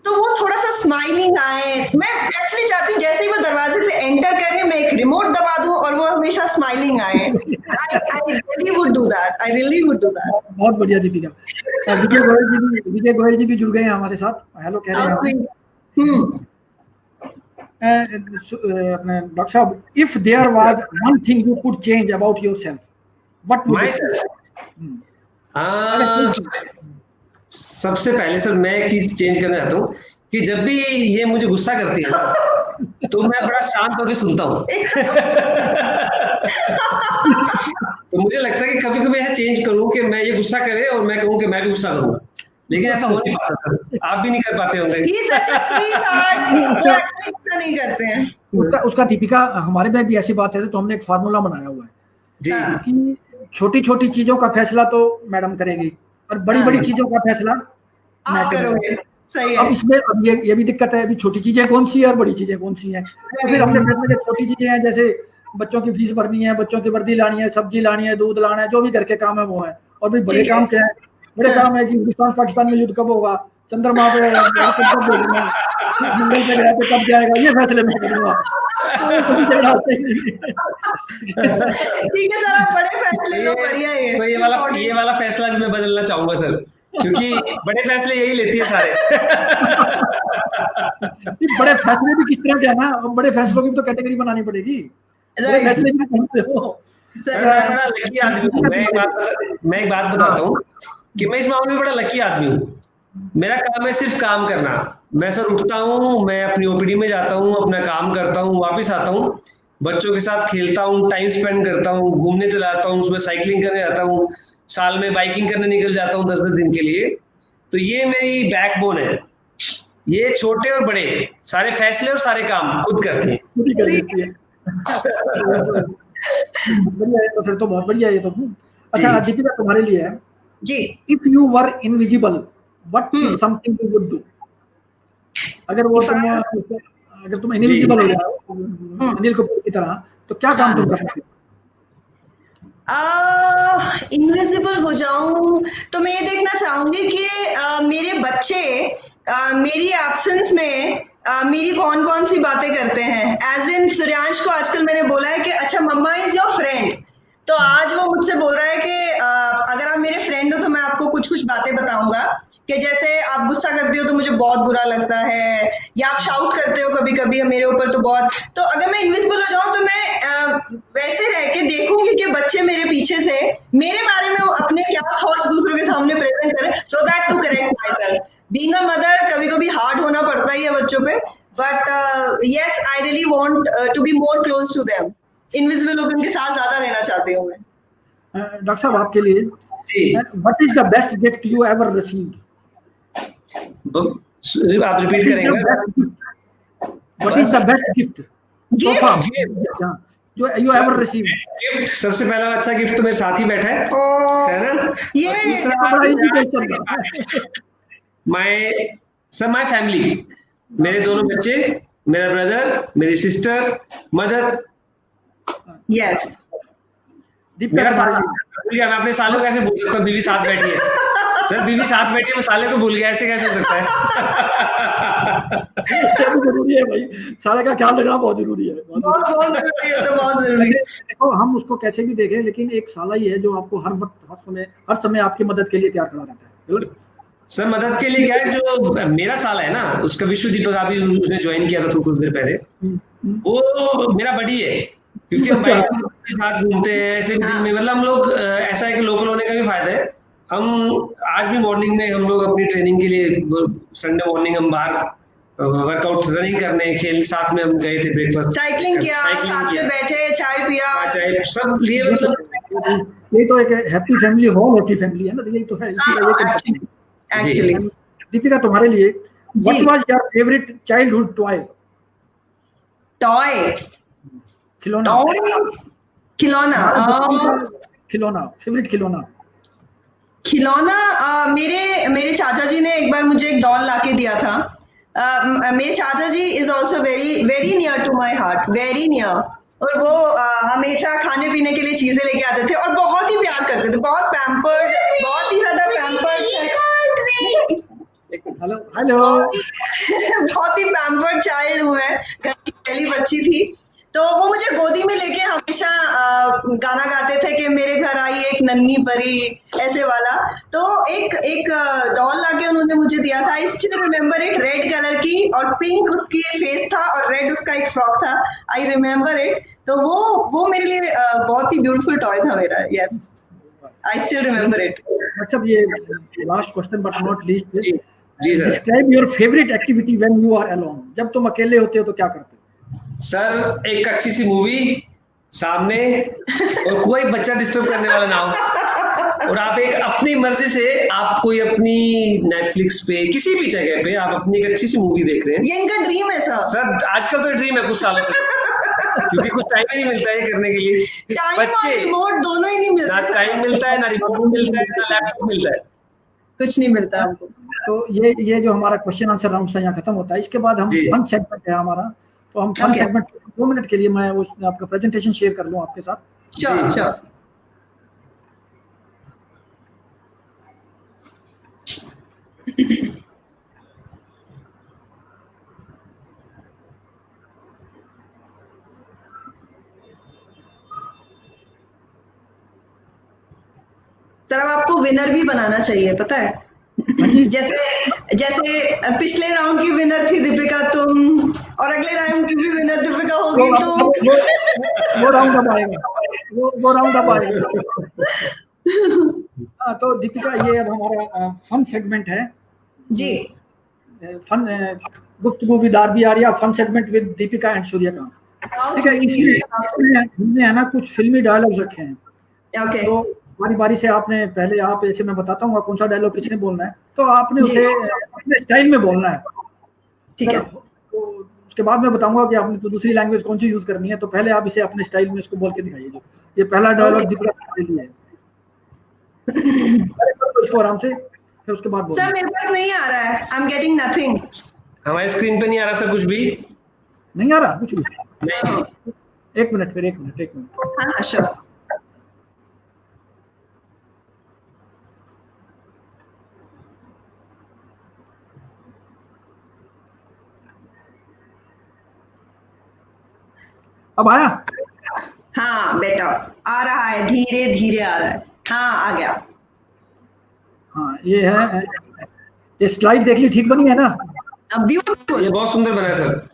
B: तो वो थोड़ा सा स्माइलिंग आए। मैं एक्चुअली चाहती हूँ जैसे ही वो दरवाजे से एंटर करें मैं एक रिमोट दबा दूं और वो हमेशा स्माइलिंग आए। I really would do that. I really would do that.
A: बहुत बढ़िया दीपिका। विजय गोयल जी भी जुड़ गए हैं हमारे साथ, हेलो कह रहे हैं। अपने डॉक्टर साहब, if there was one thing you could change about yourself, what would it?
C: सबसे पहले सर मैं एक चीज चेंज करना चाहता हूँ कि जब भी ये मुझे गुस्सा करती है ना तो मैं बड़ा शांत होकर सुनता हूँ। तो मुझे लगता है कि कभी कभी ऐसा चेंज करूँ कि मैं ये गुस्सा करे और मैं कहूँ कि मैं भी गुस्सा करूँ, लेकिन ऐसा हो नहीं पाता सर, आप भी नहीं कर पाते होंगे।
B: वो एक्चुअली गुस्सा नहीं करते हैं।
A: उसका दीपिका हमारे में भी ऐसी बात है, तो हमने एक फार्मूला बनाया हुआ है
C: जी
A: कि छोटी छोटी चीजों का फैसला तो मैडम करेगी और बड़ी बड़ी चीजों का फैसला मैं करूंगी।
B: सही है।
A: अब इसमें अब ये भी दिक्कत है, अभी छोटी चीजें कौन सी है और बड़ी चीजें कौन सी हैं। तो फिर हमने फैसला किया छोटी चीजें हैं, जैसे बच्चों की फीस भरनी है, बच्चों की वर्दी लानी है, सब्जी लानी है, दूध लाना है, जो भी घर के काम है वो है। और भी बड़े काम क्या है? बड़े काम है कि हिंदुस्तान पाकिस्तान में युद्ध कब होगा, चंद्रमा पे मंगल पे गया तो कब जाएगा, ये फैसले मैं करूंगा।
B: ठीक है सर, आप बड़े फैसले लो, बढ़िया है।
C: तो ये वाला फैसला भी मैं बदलना चाहूंगा सर, क्योंकि बड़े फैसले यही लेती है सारे।
A: बड़े फैसले भी किस तरह के हैं ना, अब बड़े फैसलों की तो कैटेगरी बनानी पड़ेगी। बड़े फैसले भी कौन से हो?
C: मैं बड़ा लकी आदमी हूँ। मैं एक बात बताता हूँ कि मैं इस मामले में बड़ा लकी आदमी हूँ। मेरा काम है सिर्फ काम करना। मैं सर उठता हूँ, मैं अपनी ओपीडी में जाता हूँ, अपना काम करता हूँ, वापस आता हूँ, बच्चों के साथ खेलता हूँ, टाइम स्पेंड करता हूँ, घूमने चला जाता हूँ, सुबह साइकिलिंग करने जाता हूँ, साल में बाइकिंग करने निकल जाता हूँ 10-10 दिन के लिए। तो ये मेरी बैकबोन है। ये छोटे और बड़े सारे फैसले और सारे काम खुद करते हैं।
A: बढ़िया है, तो फिर तो बहुत बढ़िया है ये तो। अच्छा दीपिका, तुम्हारे लिए है
B: जी,
A: if you were invisible what is something you would do? अगर तुम इनविजिबल हो जाओ अनिल कपूर की तरह, तो क्या काम तुम कर सकते हो?
B: इनविजिबल हो जाऊं तो मैं ये देखना चाहूंगी कि मेरे बच्चे मेरी एब्सेंस में मेरी कौन कौन सी बातें करते हैं। एज इन सूर्यांश को आजकल मैंने बोला है कि अच्छा मम्मा इज योर फ्रेंड, तो आज वो मुझसे बोल रहा है कि अगर आप मेरे फ्रेंड हो तो मैं आपको कुछ कुछ बातें बताऊंगा कि जैसे आप गुस्सा करते हो तो मुझे बहुत बुरा लगता है, या आप शाउट करते हो कभी कभी मेरे ऊपर तो बहुत। तो अगर मैं इनविजिबल हो जाऊं तो मैं वैसे रह के देखूंगी कि बच्चे मेरे पीछे से मेरे बारे में अपने क्या थॉट्स दूसरों के सामने प्रेजेंट करें, so that to correct myself. Being a mother कभी कभी हार्ड होना पड़ता ही है बच्चों पे, but yes I really want to be more close to them. Invisible होकर उनके साथ ज्यादा रहना चाहती हूँ मैं।
A: डॉक्टर साहब आपके लिए what is the best gift you ever received?
C: आप रिपीट करेंगे?
A: What is the best gift जो यू एवर रिसीव्ड?
C: गिफ्ट सबसे पहला अच्छा गिफ्ट तो मेरे साथ ही बैठा है ना। माय फैमिली, मेरे दोनों बच्चे, मेरा ब्रदर, मेरी सिस्टर, मदर।
B: यस
A: दीपिका
C: मेरा
A: तुम्हारे
C: साला
A: लिए
C: भूल गया, मैं अपने सालों कैसे भूल सकता हूँ? बीवी साथ बैठी है सर, बीवी साथ बैठी है, मैं साले को भूल गया, ऐसे कैसे हो सकता है?
A: ये भी जरूरी है भाई, साले का ख्याल रखना बहुत जरूरी है,
B: बहुत बहुत जरूरी है, तो बहुत जरूरी है।
A: देखो हम उसको कैसे भी देखें, लेकिन एक साला ही है जो आपको हर वक्त हर समय आपकी मदद के लिए तैयार खड़ा रहता है।
C: सर मदद के लिए क्या है, जो मेरा साला है ना, उसका विश्व दीपक अभी उसने ज्वाइन किया था कुछ देर पहले, वो मेरा बड़ी है, क्योंकि हम बाइक के साथ घूमते हैं ऐसे भी दिन में, मतलब हम लोग ऐसा है कि लोकल होने का भी फायदा है। हम आज भी मॉर्निंग में हम लोग अपनी ट्रेनिंग के लिए संडे मॉर्निंग हम बाहर वर्कआउट रनिंग करने, खेल साथ में हम गए थे, ब्रेकफास्ट
B: साइकिलिंग किया, साथ में बैठे, चाय पिया,
C: चाय सब लिए, मतलब
A: ये तो एक happy family, whole happy family है ना, यही तो है, इसी का ये
B: एक्चुअली।
A: दीपिका तुम्हारे लिए what was your favourite childhood toy?
B: Toy,
A: खिलौना,
B: खिलौना,
A: खिलौना, फेवरेट खिलौना।
B: खिलौना मेरे चाचा जी ने एक बार मुझे एक डॉल लाके दिया था। मेरे चाचा जी is also very very near to my heart, very near, और वो हमेशा खाने पीने के लिए चीजें लेके आते थे और बहुत ही प्यार करते थे, बहुत पैम्पर्ड, बहुत ही ज्यादा पैम्पर्ड,
A: हेलो हेलो
B: बहुत ही पैम्पर्ड चाइल्ड हूँ मैं, घर की पहली बच्ची थी, तो वो मुझे गोदी में लेके हमेशा गाना गाते थे कि मेरे घर आई एक नन्ही परी, ऐसे वाला। तो एक डॉल लाके उन्होंने मुझे दिया था, आई still remember it, red colour की और पिंक उसकी फेस था और रेड उसका एक फ्रॉक था, आई रिमेम्बर इट। तो वो मेरे लिए बहुत ही ब्यूटीफुल टॉय था मेरा, yes, I still remember it.
A: अच्छा, ये last question but not least,
C: जी sir,
A: describe your favourite activity when you are alone, जब तुम अकेले होते हो तो क्या करते हो?
C: सर एक अच्छी सी मूवी सामने और कोई बच्चा डिस्टर्ब करने वाला ना हो, और आप एक अपनी मर्जी से आप कोई अपनी नेटफ्लिक्स पे किसी भी जगह पे आप अपनी एक अच्छी सी मूवी देख रहे हैं,
B: ये इनका ड्रीम है सर
C: आजकल तो ड्रीम है कुछ सालों से, क्योंकि कुछ टाइम ही नहीं मिलता है करने के लिए,
B: टाइम और रिमोट दोनों ही नहीं मिलता,
C: ना टाइम मिलता है, ना रिमोट मिलता है, ना लैपटॉप मिलता है,
B: कुछ नहीं मिलता हमको।
A: तो ये जो हमारा क्वेश्चन आंसर राउंड से यहाँ खत्म होता है, इसके बाद हम फन सेगमेंट है हमारा, तो हम फन सेगमेंट 2 मिनट के लिए मैं उस आपका प्रेजेंटेशन शेयर कर लूँ आपके साथ।
B: श्योर। सर अब आपको विनर भी बनाना चाहिए, पता है, जैसे पिछले राउंड की विनर थी दीपिका तुम, और अगले राउंड की भी विनर दीपिका होगी तुम।
A: वो राउंड अब आएगा, वो राउंड अब आएगा। तो दीपिका, ये अब हमारा फन सेगमेंट है
B: जी,
A: फन गुफ्तगू with RB Arya, fun segment with Deepika and Suryakant. ठीक है, इसमें हमने है ना कुछ फिल्मी डायलॉग्स रखे हैं।
B: ओके,
A: तो बारी बारी से आपने पहले आप ऐसे मैं बताता हूँ कौन सा डायलॉग किसने बोलना है, तो आपने उसे अपने स्टाइल में बोलना है,
B: ठीक है।
A: तो उसके बाद मैं बताऊंगा कि आपने तो दूसरी लैंग्वेज कौन सी यूज करनी है, तो पहले आप इसे अपने स्टाइल में इसको बोल के दिखाइए। जो ये पहला डायलॉग दीपिका के लिए है, इसको आराम से, फिर उसके बाद
B: सर मेरे पास नहीं आ रहा है, आई एम गेटिंग नथिंग,
C: हमारी स्क्रीन पे नहीं आ रहा सर, कुछ भी
A: नहीं आ रहा, कुछ भी
C: नहीं।
A: एक मिनट फिर, एक मिनट।
B: हाँ श्योर।
A: अब आया?
B: हाँ बेटा, आ रहा है, धीरे धीरे आ रहा है, हाँ आ गया।
A: हाँ ये है, ये स्लाइड देख ली, ठीक बनी है ना?
B: ब्यूटीफुल,
C: ये बहुत सुंदर बना है सर।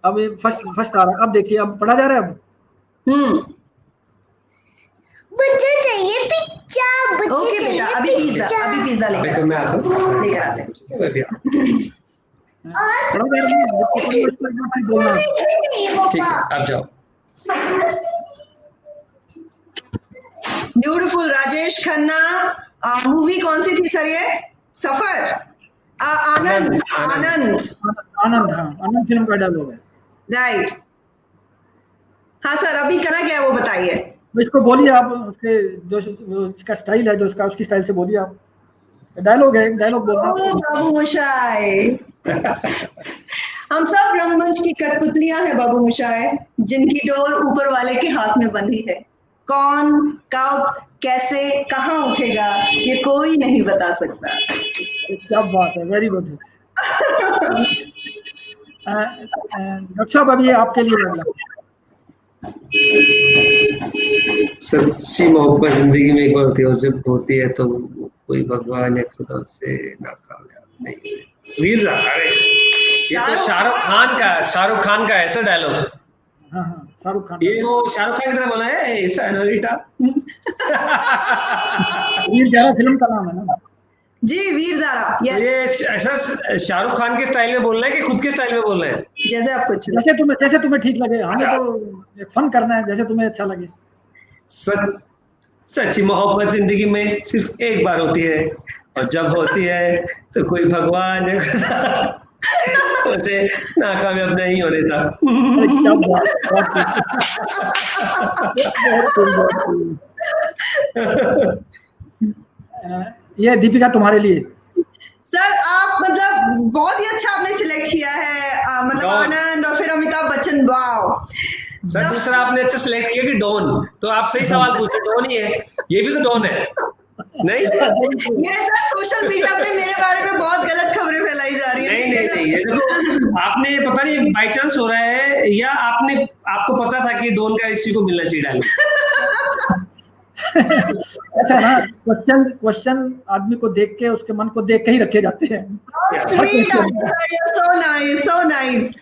A: अब ये फर्स्ट आ रहा है, अब देखिए, अब पढ़ा जा रहा है। अब
D: बच्चे चाहिए पिज्जा,
B: ओके बेटा, अभी पिज्जा लेकर
C: मैं आता हूँ,
B: लेकर आते हैं।
A: पढ़ा जा रहा है, बोलना है।
C: ठीक है, आप जाओ।
B: ब्यूटीफुल, राजेश खन्ना, मूवी कौन सी थी सर ये? सफर, आनंद, आनंद,
A: आनंद, हाँ आनंद फिल्म का डायलॉग है,
B: राइट। हाँ सर, अभी करना क्या है वो बताइए।
A: इसको बोलिए आप, उसके जो इसका स्टाइल है, जो उसका उसकी स्टाइल से बोलिए आप, डायलॉग है, डायलॉग बोलना।
B: बाबू मोशाय, हम सब रंगमंच की कठपुतलियां हैं बाबू मोशाय, जिनकी डोर ऊपर वाले के हाथ में बंधी है, कौन, कब, कैसे, कहाँ उठेगा, ये कोई नहीं बता सकता।
A: क्या बात है, वेरी गुड। डॉक्टर साहब अभी आपके लिए अगला।
C: सच्ची मोहब्बत जिंदगी में एक बार होती है, और जब होती है तो कोई भगवान या खुदा उससे नाकामयाब नहीं होते। वीर ज़ारा, अरे ये तो शाहरुख खान का ऐसा डायलॉग।
A: हाँ हाँ, शाहरुख खान।
C: ये वो शाहरुख खान की तरह बोला है, ऐसा नोरिटा।
A: वीर ज़ारा फिल्म का नाम है ना?
B: जी, वीर ज़ारा।
C: तो ये ऐसा शाहरुख खान के स्टाइल में बोलना है कि खुद के स्टाइल में बोलना है?
B: जैसे आपको
A: जैसे तुम्हें ठीक लगे। हमें तो एक फन करना है, जैसे तुम्हें अच्छा लगे।
C: सच्ची मोहब्बत जिंदगी में सिर्फ एक बार होती है, और जब होती है तो कोई भगवान उसे नाकामयाब नहीं होने देता।
A: क्या बात। ये दीपिका तुम्हारे लिए।
B: सर आप मतलब बहुत ही अच्छा आपने सिलेक्ट किया है, मतलब आनंद और फिर अमिताभ बच्चन। वाओ
C: सर, दूसरा आपने अच्छा सिलेक्ट किया कि डॉन, तो आप सही सवाल पूछे, डॉन ही है, ये भी तो डॉन है नहीं?
B: ये सर सोशल मीडिया पे मेरे बारे में बहुत गलत खबरें फैलाई जा रही है।
C: नहीं, ये तो आपने पता नहीं बाई चांस हो रहा है, या आपको पता था कि डॉन का इसी को मिलना चाहिए डायलॉग?
A: ऐसा ना, क्वेश्चन आदमी को देख के, उसके मन को देख के ही रखे जाते हैं।
B: So nice.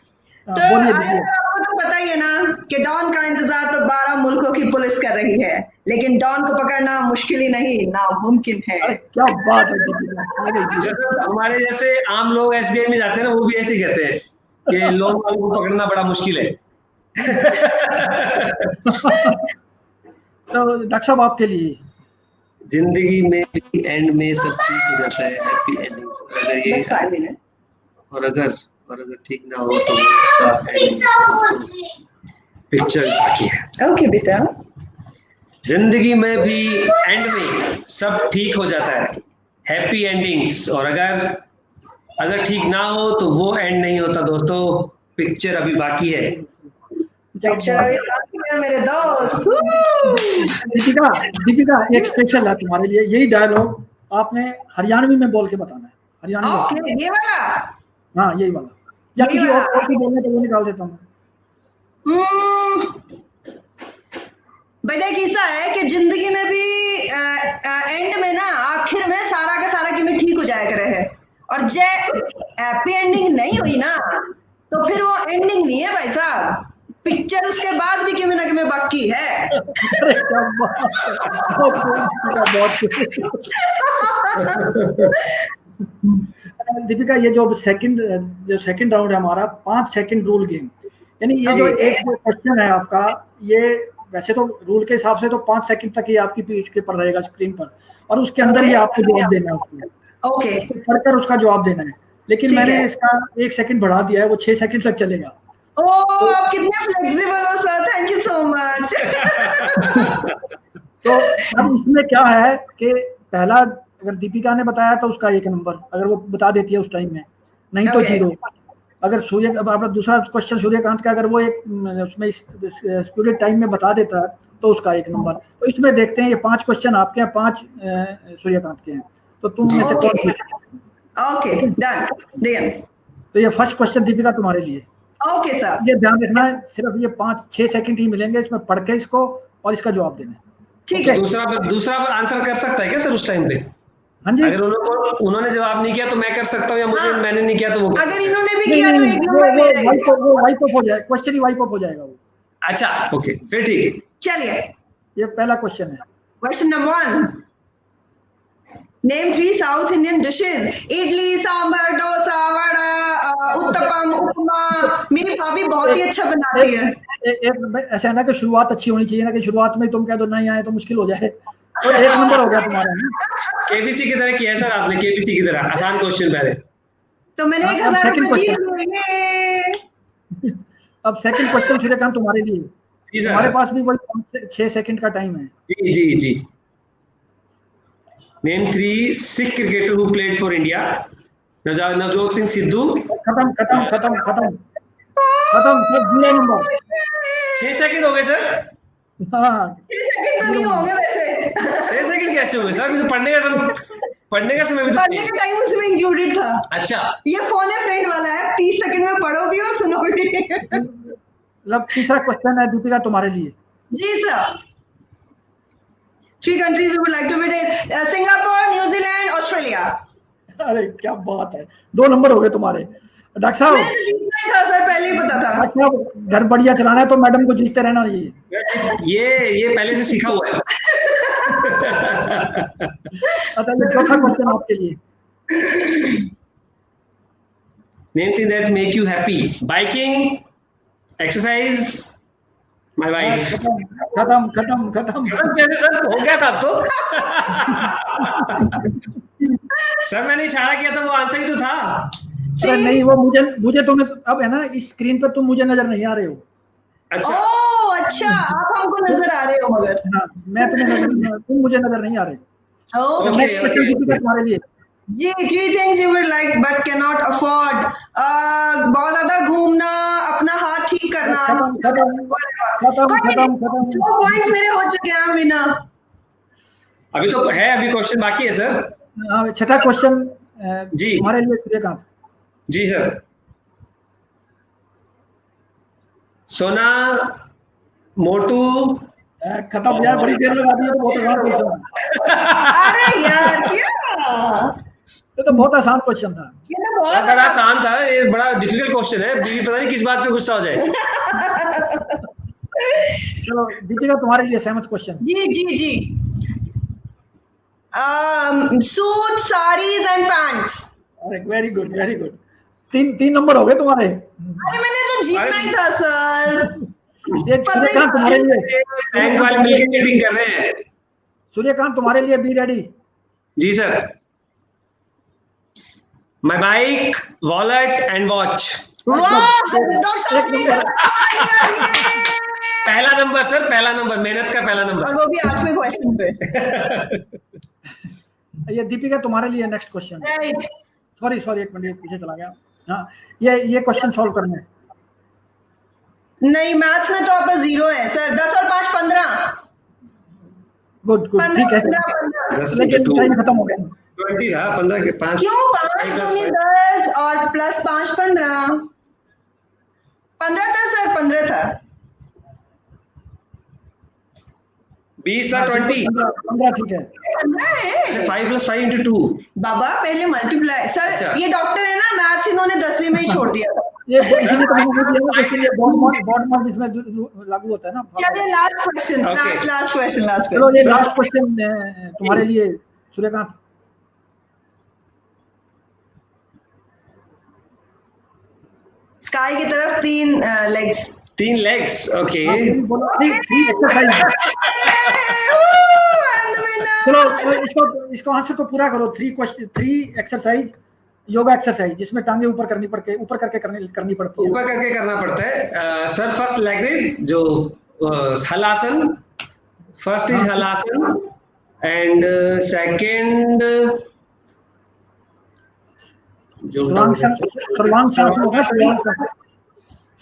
B: तो आपको तो पता ही है ना कि डॉन का इंतजार तो 12 मुल्कों की पुलिस कर रही है, लेकिन डॉन को पकड़ना मुश्किल ही नहीं, नामुमकिन है।
A: क्या बात है।
C: हमारे जैसे आम लोग एसबीआई में जाते हैं ना, वो भी ऐसे ही कहते हैं कि लोन वालों को पकड़ना बड़ा मुश्किल है।
A: तो डॉक्टर साहब आपके लिए।
C: जिंदगी में एंड में सब ठीक हो जाता है, हैप्पी एंडिंग्स। अगर ये
B: 5 मिनट
C: और अगर ठीक ना हो तो पिक्चर बाकी है।
B: ओके बेटा।
C: जिंदगी में भी एंड में सब ठीक हो जाता है, हैप्पी एंडिंग्स। और अगर ठीक ना हो तो वो एंड नहीं होता दोस्तों, पिक्चर अभी बाकी है।
B: मेरे दोस्त।
A: दीपिका एक स्पेशल है तुम्हारे लिए, यही डायलॉग आपने हरियाणवी में बोल के बताना है। हरियाणवी।
B: ये वाला?
A: हाँ, यही वाला, या किसी और भी बोलने तो वो निकाल देता हूँ।
B: बेटा एक ऐसा है कि जिंदगी में भी एंड में ना, आखिर में सारा का सारा कि मैं ठीक हो जाया करे है, और जे हैप्पी एंडिंग नहीं हुई ना तो फिर वो एंडिंग नहीं है भाई साहब, पिक्चर उसके बाद भी किमें ना किमें बाकी है।
A: दीपिका, ये जो सेकंड राउंड है हमारा, 5 सेकंड रूल गेम, यानी ये जो एक क्वेश्चन है आपका, ये वैसे तो रूल के हिसाब से तो 5 सेकंड तक ही आपकी पीठ के पर रहेगा स्क्रीन पर, और उसके अंदर ही आपको जवाब देना है उसको। ओके, पढ़कर उसका जवाब देना है, लेकिन मैंने इसका 1 सेकंड बढ़ा दिया है, वो 6 सेकंड तक चलेगा।
B: आप कितने फ्लेक्सिबल हो sir, thank you so much.
A: तो अब इसमें क्या है कि पहला अगर दीपिका ने बताया तो उसका 1 नंबर, अगर वो बता देती है उस टाइम में, नहीं तो 0। अगर अब दूसरा क्वेश्चन सूर्यकांत का, अगर वो उसमें पूरे टाइम में बता देता है तो उसका 1 नंबर। तो इसमें देखते हैं, ये 5 क्वेश्चन आपके हैं, 5 सूर्यकांत के हैं, तो तुम में से कौन? Okay done. तो ये फर्स्ट क्वेश्चन दीपिका तुम्हारे लिए।
B: Okay sir.
A: ये ध्यान रखना है, सिर्फ ये 5-6 सेकंड ही मिलेंगे, इसमें पढ़ के इसको और इसका जवाब देना है।
B: ठीक है।
C: दूसरा आंसर कर सकता है क्या सर उस टाइम पे?
A: हाँ जी।
C: अगर उन्होंने जवाब नहीं किया तो मैं कर सकता हूँ, या मैंने नहीं किया तो वो?
B: अगर इन्होंने भी किया तो 1 नंबर
A: वो वाइप ऑफ हो जाएगा, क्वेश्चन ही वाइप ऑफ हो जाएगा वो।
C: अच्छा, ओके, फिर ठीक है।
B: चलिए,
A: ये पहला क्वेश्चन है।
B: Question number 1, name 3 South Indian dishes. Idli, sambar, dosa, vada, uttapam, upma. मेरी भाभी बहुत ही अच्छा बनाती है।
A: ऐसा है ना कि शुरुआत अच्छी होनी चाहिए ना, कि शुरुआत में तुम कह दो नहीं आए तो मुश्किल हो जाए। तो 1 नंबर हो गया तुम्हारा।
C: केबीसी की तरह किया है सर आपने, केबीसी की तरह आसान क्वेश्चन पहले।
B: तो मैंने 1000 रुपए जीत लिए।
A: अब सेकंड क्वेश्चन सूर्यकांत तुम्हारे लिए। हमारे पास भी वही 6 सेकंड का टाइम है।
C: जी। Name 3 Sikh cricketer who played for India. Navjot Singh Sidhu.
A: खत्म। 0 नंबर।
C: 6 सेकंड हो गए सर।
A: हाँ
B: 6 सेकंड तो नहीं होंगे वैसे।
C: 6 सेकंड कैसे होंगे सर? अभी तो पढ़ने का समय भी तो
B: पढ़ने
C: नहीं
B: का टाइम उसमें इंक्लूडेड था।
C: है। अच्छा,
B: ये फोन है फ्रेंड वाला है, 30 सेकंड में पढ़ो भी और सुनो भी।
A: मतलब तीसरा क्वेश्चन है दीपिका तुम्हारे लिए।
B: जी sir. 3 countries you would like to visit: Singapore, New Zealand, Australia.
A: अरे क्या बात है, 2 नंबर हो गए तुम्हारे। डॉक्टर साहब,
B: मैंने तो जीतना ही था सर, पहले ही पता था।
A: डॉक्टर साहब घर बढ़िया चलाना है तो मैडम को जीतते रहना।
C: ये पहले से सीखा हुआ है।
A: अच्छा ये चौथा क्वेश्चन आपके लिए।
C: Name things that make you happy. Biking, exercise, my wife.
A: खत्म खत्म खत्म।
C: कैसे सर? हो गया था अब तो। सर मैंने इशारा किया था, वो आंसर ही तो था।
A: अरे नहीं, वो मुझे तुम्हें अब है ना, इस स्क्रीन पे तुम मुझे नजर नहीं आ रहे हो।
C: अच्छा,
B: ओह अच्छा, आप हमको नजर आ रहे हो मगर।
A: हाँ, मैं तुम्हें नजर, तुम मुझे नजर नहीं आ रहे।
B: ओके
A: नेक्स्ट क्वेश्चन दीपिका तुम्हारे लिए।
B: जी, 3 things you would like but cannot afford. बहुत ज्यादा घूमना, अपना हाथ ठीक करना।
A: खत्म।
B: 2 पॉइंट्स मेरे हो चुके हैं बिना।
C: अभी तो है, अभी क्वेश्चन बाकी है सर।
A: हाँ, छठा क्वेश्चन
C: जी।
A: तुम्हारे लिए सूर्यकांत।
C: जी सर। सोना, मोटू।
A: खत्म यार, बड़ी देर लगा दी है, तो बहुत आसान क्वेश्चन था।
B: अरे यार क्या,
A: ये तो बहुत आसान क्वेश्चन था।
B: ये तो बहुत
C: बड़ा आसान था, ये बड़ा डिफिकल्ट क्वेश्चन है। बीवी पता नहीं किस बात पे गुस्सा हो जाए।
A: चलो दीपिका तुम्हारे लिए 7th क्वेश्चन।
B: जी। Suit, saris and pants.
A: अरे very good very good. 3 number हो गए तुम्हारे।
B: अरे मैंने तो जीतना ही था सर।
A: ये सूर्यकांत तुम्हारे लिए,
C: बैंक वाले मिलकर चीटिंग कर रहे हैं।
A: सूर्यकांत तुम्हारे लिए बी रेडी।
C: जी sir. My bike, wallet and watch. पहला नंबर सर, पहला नंबर, मेहनत का पहला नंबर।
B: और वो भी 8वें क्वेश्चन पे।
A: ये दीपिका तुम्हारे लिए next question.
B: Right.
A: Sorry 1 minute पीछे चला गया। हाँ, ये क्वेश्चन सॉल्व करना है।
B: नहीं, मैथ्स में तो आपका 0 है सर। 10 और 5 15।
A: गुड ठीक है,
C: 10
A: लेकिन टाइम खत्म हो गया।
C: 20 था, 15 के 5।
B: क्यों 5 दूनी 10 और प्लस 5 15। 15 था सर, 15 था।
C: 20 था, 20।
A: 15 ठीक है।
B: 15 है।
C: 5 + 5 × 2।
B: बाबा पहले मल्टीप्लाई सर।
C: अच्छा।
B: ये डॉक्टर है ना, मैथ्स इन्होंने 10वीं में ही छोड़ दिया था।
A: ये इसलिए तो मैंने दिया ना, क्योंकि ये बॉड मार्क इसमें लागू होता है ना।
B: चलिए last question,
C: Okay.
B: Last question.
A: चलो ये लास्ट क्वेश्चन तुम्हारे लिए सूर्यकांत।
B: स्काई की तरफ 3 legs.
C: 3 legs, okay.
A: Three exercise. चलो इसको आंसर तो पूरा करो। 3 एक्सरसाइज, योगा एक्सरसाइज, जिसमें टांगे ऊपर करके करनी पड़ती है।
C: ऊपर करके करना पड़ता है सर। फर्स्ट लेग रेज, जो halasana. First is halasana and second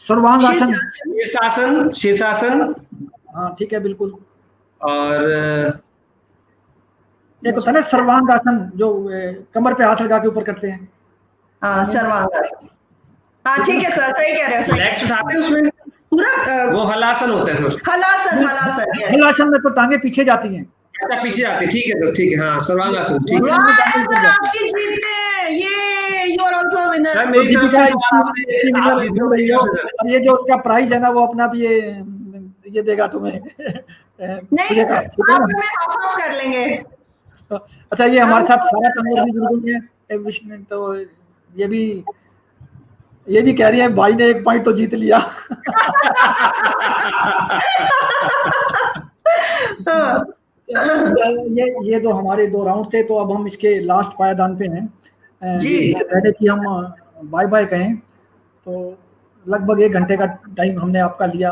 A: sarvangasana.
C: शीर्षासन।
A: हाँ ठीक है बिल्कुल।
C: और
A: एक होता है ना सर्वांगासन, जो कमर पे हाथ लगा के ऊपर करते हैं।
B: हाँ सर्वांगासन। हाँ ठीक है सर, सही कह रहे हो, सही।
C: लेग्स उठाते हैं उसमें
B: पूरा
C: वो हलासन होता है सर।
B: हलासन।
A: हलासन में तो टांगे पीछे जाती हैं।
C: अच्छा, पीछे आती है, ठीक है सर, ठीक है। हाँ, सर्वांगासन, ठीक है।
B: सर आपकी जीतते हैं, ये you are also winner.
C: Sir मेरी तरफ से सवाल आप जीत रही हो।
A: अब ये जो उसका प्राइज है ना, वो अपना भी ये देगा तुम्हें।
B: नहीं, आप में हाफ कर लेंगे।
A: अच्छा, ये हमारे साथ सारा तंदूर भी जुड़ गई है विष्णु, तो ये भी कह रही है भाई ने 1 पॉइंट तो जीत लिया। ये जो हमारे 2 राउंड थे, तो अब हम इसके लास्ट पायदान पे हैं।
B: जी।
A: पहले कि हम बाय बाय कहें, तो लगभग 1 घंटे का टाइम हमने आपका लिया।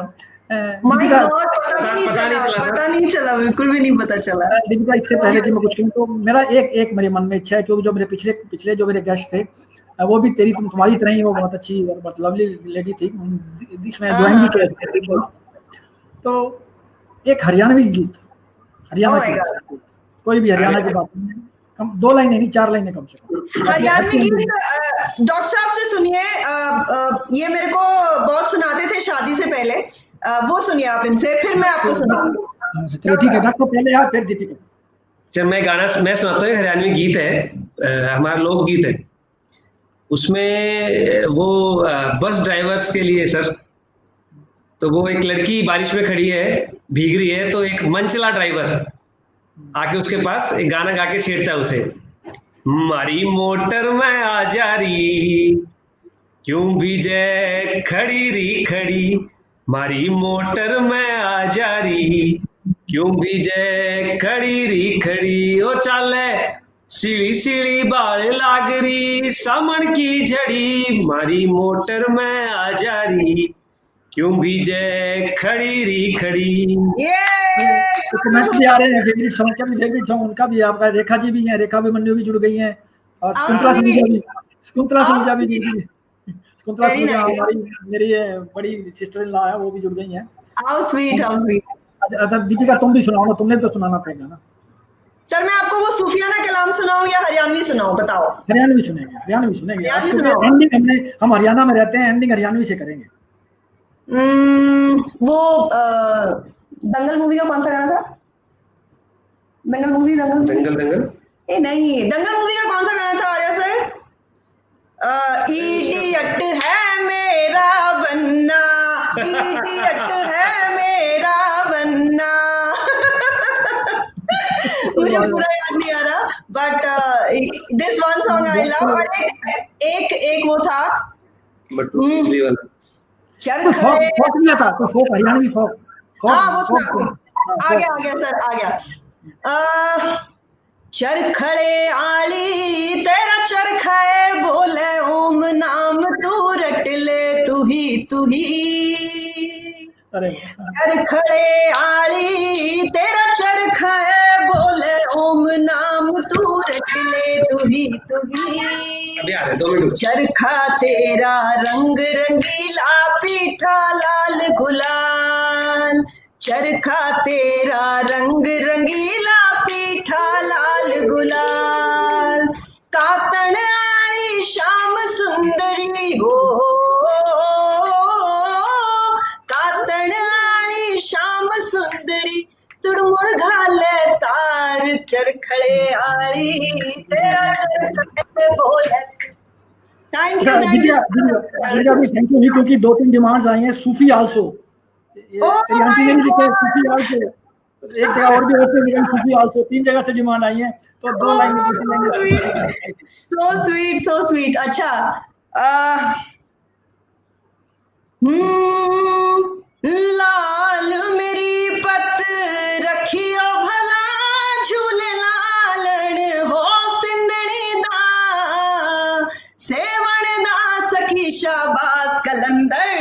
B: पता नहीं चला, बिल्कुल भी नहीं पता चला।
A: दीपिका, इससे पहले कि मैं कुछ कहूँ, तो मेरा एक मेरे मन में इच्छा है, क्योंकि जो मेरे पिछले जो मेरे गेस्ट थे, वो भी तुम्हारी तरह ही वो बहुत अच्छी और बहुत लवली लेडी थी, इसमें ज्वाइन भी किया। तो एक हरियाणवी गीत, हरियाणा
B: Oh my
A: की, कोई भी हरियाणा की बात नहीं, कम 2 लाइनें नहीं 4 लाइनें कम से कम।
B: हरियाणवी गीत डॉक्टर साहब से सुनिए। ये मेरे को बहुत सुनाते थे शादी से पहले। वो सुनिए आप इनसे, फिर मैं आपको सुनाऊंगी।
A: चलो ठीक है, डॉक्टर पहले आप, फिर दीपिका।
C: जब मैं सुनाता हूँ, हरियाणवी गीत है, हमारा लोक गीत है। उसमें वो बस ड्राइवर्स के लिए सर, तो वो एक लड़की बारिश में खड़ी है, भीग रही है, तो एक मनचला ड्राइवर आके उसके पास एक गाना गा के छेड़ता है उसे, मारी मोटर में आ जा रही, क्यों भीजे खड़ी री खड़ी, मारी मोटर में आ जा रही, क्यों भीजे खड़ी री खड़ी, ओ चाले सीढ़ी सीढ़ी बाल लाग रही, सामन की झड़ी, मारी मोटर में आ जा रही, क्यों भीजे खड़ी री खड़ी।
A: कमेंट भी आ रहे हैं, फेवरेट सॉन्ग का भी, फेवरेट सॉन्ग उनका भी आपका, रेखा जी भी हैं, रेखा अभिमन्यु भी जुड़ गई हैं, और शकुंतला सलूजा भी जुड़ गई है। शकुंतला सलूजा हमारी, मेरी बड़ी सिस्टर इन लॉ है, वो भी जुड़ गई हैं।
B: How sweet, how sweet.
A: अच्छा दीपिका, तुम भी सुनाओ ना, तुमने तो सुनाना था गाना।
B: सर मैं आपको वो सूफियाना कलाम सुनाऊं या हरियाणवी सुनाऊं, बताओ।
A: हरियाणवी सुनेंगे, हरियाणवी सुनेंगे। एंडिंग हम हरियाणा में रहते हैं, एंडिंग हरियाणवी से करेंगे।
B: वो दंगल मूवी का कौन सा गाना था? दंगल मूवी,
C: दंगल
B: ए नहीं, दंगल मूवी का कौन सा गाना था आर्या सर? इडियट है मेरा बनना, इडियट है मेरा बनना। मुझे पूरा याद नहीं आ रहा, but this one song I love. एक वो था चरखड़े,
A: तो फोक, हरियाणवी फोक।
B: हाँ वो सुना, आ गया सर, आ गया। चरखड़े आली तेरा चरखा है, बोले ओम नाम तू रट ले, तू ही। चरखड़े आली तेरा चरखा है, बोले ओम नाम तू रट ले, तू ही। चरखा तेरा रंग रंगीला, पीठा लाल गुलाल, चरखा तेरा रंग रंगीला, पीठा लाल गुलाल, कातण आई शाम सुंदरी हो, कातण आई शाम सुंदरी, तुड़मुड़ घाले तार, चरखड़े आली तेरा चरखा बोले। थैंक
A: यू, क्योंकि 2-3 डिमांड्स आई हैं, सूफी आल्सो, सूफी आल्सो, एक जगह और भी होते हैं, सूफी आल्सो, 3 जगह से डिमांड आई है, तो 2 लाइन।
B: So sweet. अच्छा, लाल मेरी पत रखियो भला, झूले लालन हो सिंधणी दा, सेवण दा सखी शाबाश कलंदर,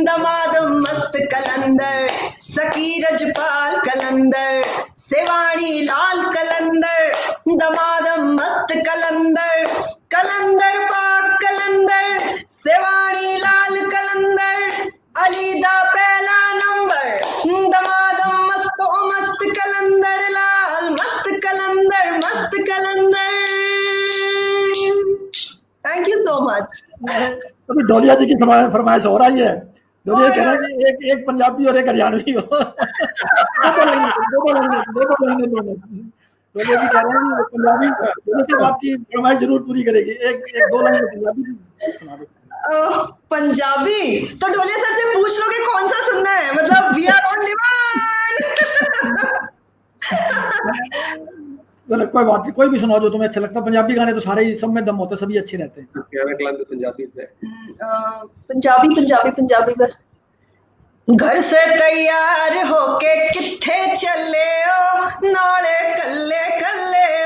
B: दमाद मस्त कलंदर, सखी रजपाल कलंदर, सेवाणी लाल कलंदर, दमाद मस्त कलंदर, कलंदर पाक कलंदर, सेवाणी लाल कलंदर, अलीदा पहला नंबर, दमादम मस्तो मस्त Qalandar Lal, Mast Qalandar. Thank you so much.
A: अभी डोलिया जी की फरमाइश हो रही है, डोलिया कह रहे हैं कि एक पंजाबी और एक हरियाणवी हो। डोलिया जी कह रहे हैं कि पंजाबी, डोलिया आपकी फरमाइश जरूर पूरी करेगी, एक 2 लाइन पंजाबी सुना दो।
B: पंजाबी तो डोलिया सर से पूछ लो कि कौन सा सुनना है, मतलब वी आर ऑन डिमांड।
A: चलो कोई बात नहीं, कोई भी सुनाओ जो तुम्हें अच्छा लगता है। पंजाबी गाने तो सारे ही, सब में दम होता है, सभी अच्छे रहते हैं।
B: पंजाबी घर से तैयार होके किथे चले हो, नाले कल्ले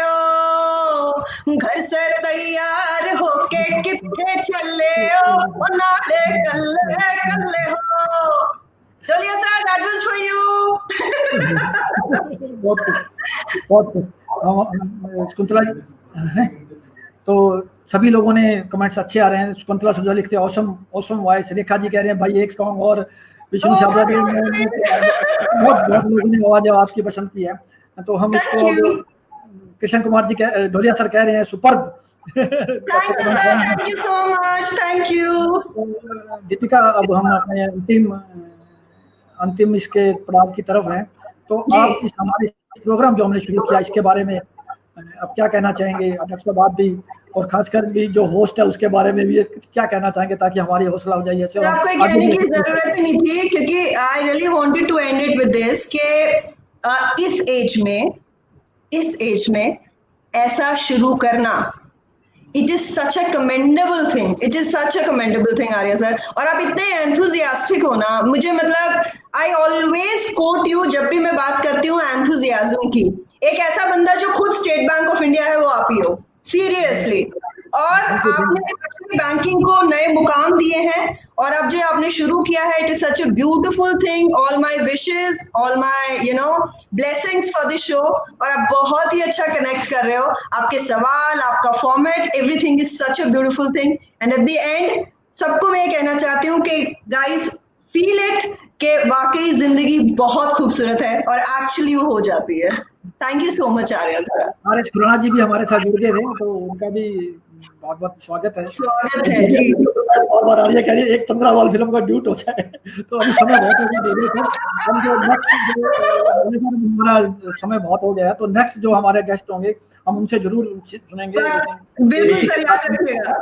B: हो, घर से तैयार होके किथे चले हो, नाले कल्ले हो। Dolia sir, that was for you.
A: बहुत कुछ। शकुंतला जी, तो सभी लोगों ने कमेंट्स अच्छे आ रहे हैं। शकुंतला सलूजा लिखते हैं ऑसम वॉइस, रेखा जी कह रहे हैं भाई एक सॉन्ग और, विष्णु छाबड़ा ने बहुत बहुत लोगों ने आवाज आपकी पसंद की है, तो हम इसको अब किशन कुमार जी ढोलिया सर कह रहे हैं superb.
B: Thank you so much, thank you.
A: Deepika, अब हम अपने अंतिम इसके पड़ाव की तरफ हैं, तो आप इस हमारे प्रोग्राम जो हमने शुरू किया इसके बारे में अब क्या कहना चाहेंगे? डॉक्टर साहब आप भी, और खासकर भी जो होस्ट है उसके बारे में भी क्या कहना चाहेंगे ताकि हमारी हौसला हो जाए? ऐसे
B: आपको कहने की जरूरत ही नहीं थी, क्योंकि I really wanted to end it with this के इस एज में ऐसा शुरू करना, it is such a commendable thing, it is such a commendable thing Arya sir. और आप इतने एंथुजियास्टिक हो ना, मुझे मतलब आई ऑलवेज कोट यू जब भी मैं बात करती हूँ एंथुजियाज्म की। एक ऐसा बंदा जो खुद स्टेट बैंक ऑफ इंडिया है वो आप ही हो, सीरियसली। और आपने बैंकिंग को नए मुकाम दिए हैं, और अब जो आपने शुरू किया है, it is such a beautiful thing. All my wishes, all my blessings for this show. और आप बहुत ही अच्छा कनेक्ट कर रहे हो, आपके सवाल, आपका format, everything is such a beautiful thing. And at the end सबको मैं ये कहना चाहती हूँ कि गाइस फील इट, कि वाकई जिंदगी बहुत खूबसूरत है और एक्चुअली वो हो जाती है। Thank you so much Arya sir.
A: R S. Khurana ji भी हमारे साथ जुड़ गए थे, तो उनका भी बहुत बहुत स्वागत है।
B: स्वागत है जी।
A: और आर्या कह रही है एक 15 वाल फिल्म का ड्यूट हो जाए, तो अभी समय बहुत हमारा समय बहुत हो गया है, तो नेक्स्ट जो हमारे गेस्ट होंगे हम उनसे जरूर सुनेंगे।
B: बिल्कुल सर, याद रखिएगा।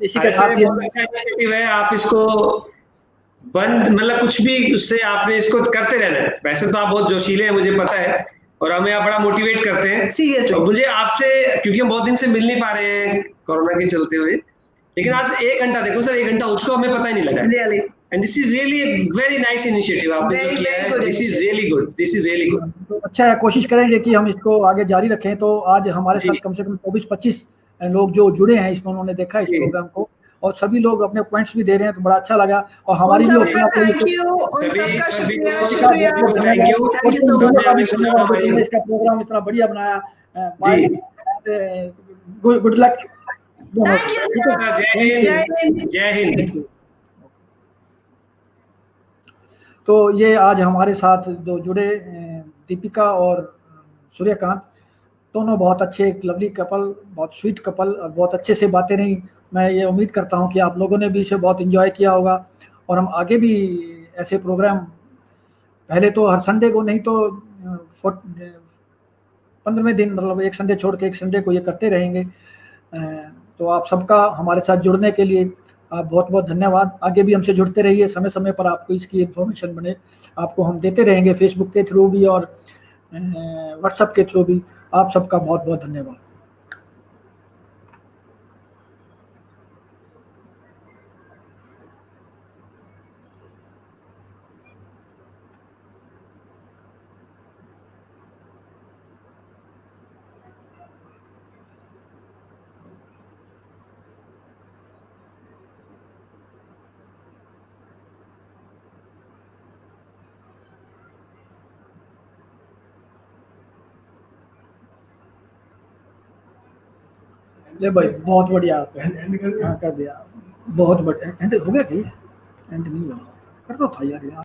A: इसी के साथ
C: इनिशिएटिव है, आप इसको बंद मतलब कुछ भी उससे आपने इसको करते रहना है। वैसे तो आप बहुत जोशीले हैं, मुझे पता है, और हमें आप बड़ा मोटिवेट करते हैं।
B: सीरियसली
C: मुझे आपसे, क्योंकि हम बहुत दिन से मिल नहीं पा रहे हैं कोरोना के चलते हुए, लेकिन आज 1 घंटा देखो सर, 1 घंटा उसको हमें पता ही नहीं लगा।
B: Really,
C: and this is really very nice initiative आपने जो किया है। This is really good, this is really good.
A: तो अच्छा है, कोशिश करेंगे कि हम इसको आगे जारी रखें। तो आज हमारे साथ कम से कम 24-25 लोग जो जुड़े हैं इसमें, उन्होंने देखा इस प्रोग्राम को, और सभी लोग अपने पॉइंट्स भी दे रहे हैं, तो बड़ा अच्छा लगा। और हमारी भी हौसला
B: थैंक यू, उन सबका शुक्रिया, शुक्रिया,
C: थैंक यू।
A: इसका प्रोग्राम इतना बढ़िया बनाया। Good luck.
C: जय हिंद, जय हिंद।
A: तो ये आज हमारे साथ जो जुड़े दीपिका और सूर्यकांत, दोनों बहुत अच्छे, एक लवली कपल, बहुत स्वीट कपल, और बहुत अच्छे से बातें रही। मैं ये उम्मीद करता हूँ कि आप लोगों ने भी इसे बहुत एंजॉय किया होगा, और हम आगे भी ऐसे प्रोग्राम, पहले तो हर संडे को, नहीं तो 15वें दिन, मतलब एक संडे छोड़ के एक संडे को ये करते रहेंगे। तो आप सबका हमारे साथ जुड़ने के लिए आप बहुत बहुत धन्यवाद। आगे भी हमसे जुड़ते रहिए, समय समय पर आपको इसकी इन्फॉर्मेशन बने आपको हम देते रहेंगे, फेसबुक के थ्रू भी और व्हाट्सएप के थ्रू भी। आप सबका बहुत बहुत धन्यवाद। ले भाई, बहुत बढ़िया कर दिया, बहुत बढ़िया। एंड हो गया, एंड नहीं हुआ, कर दो था यार।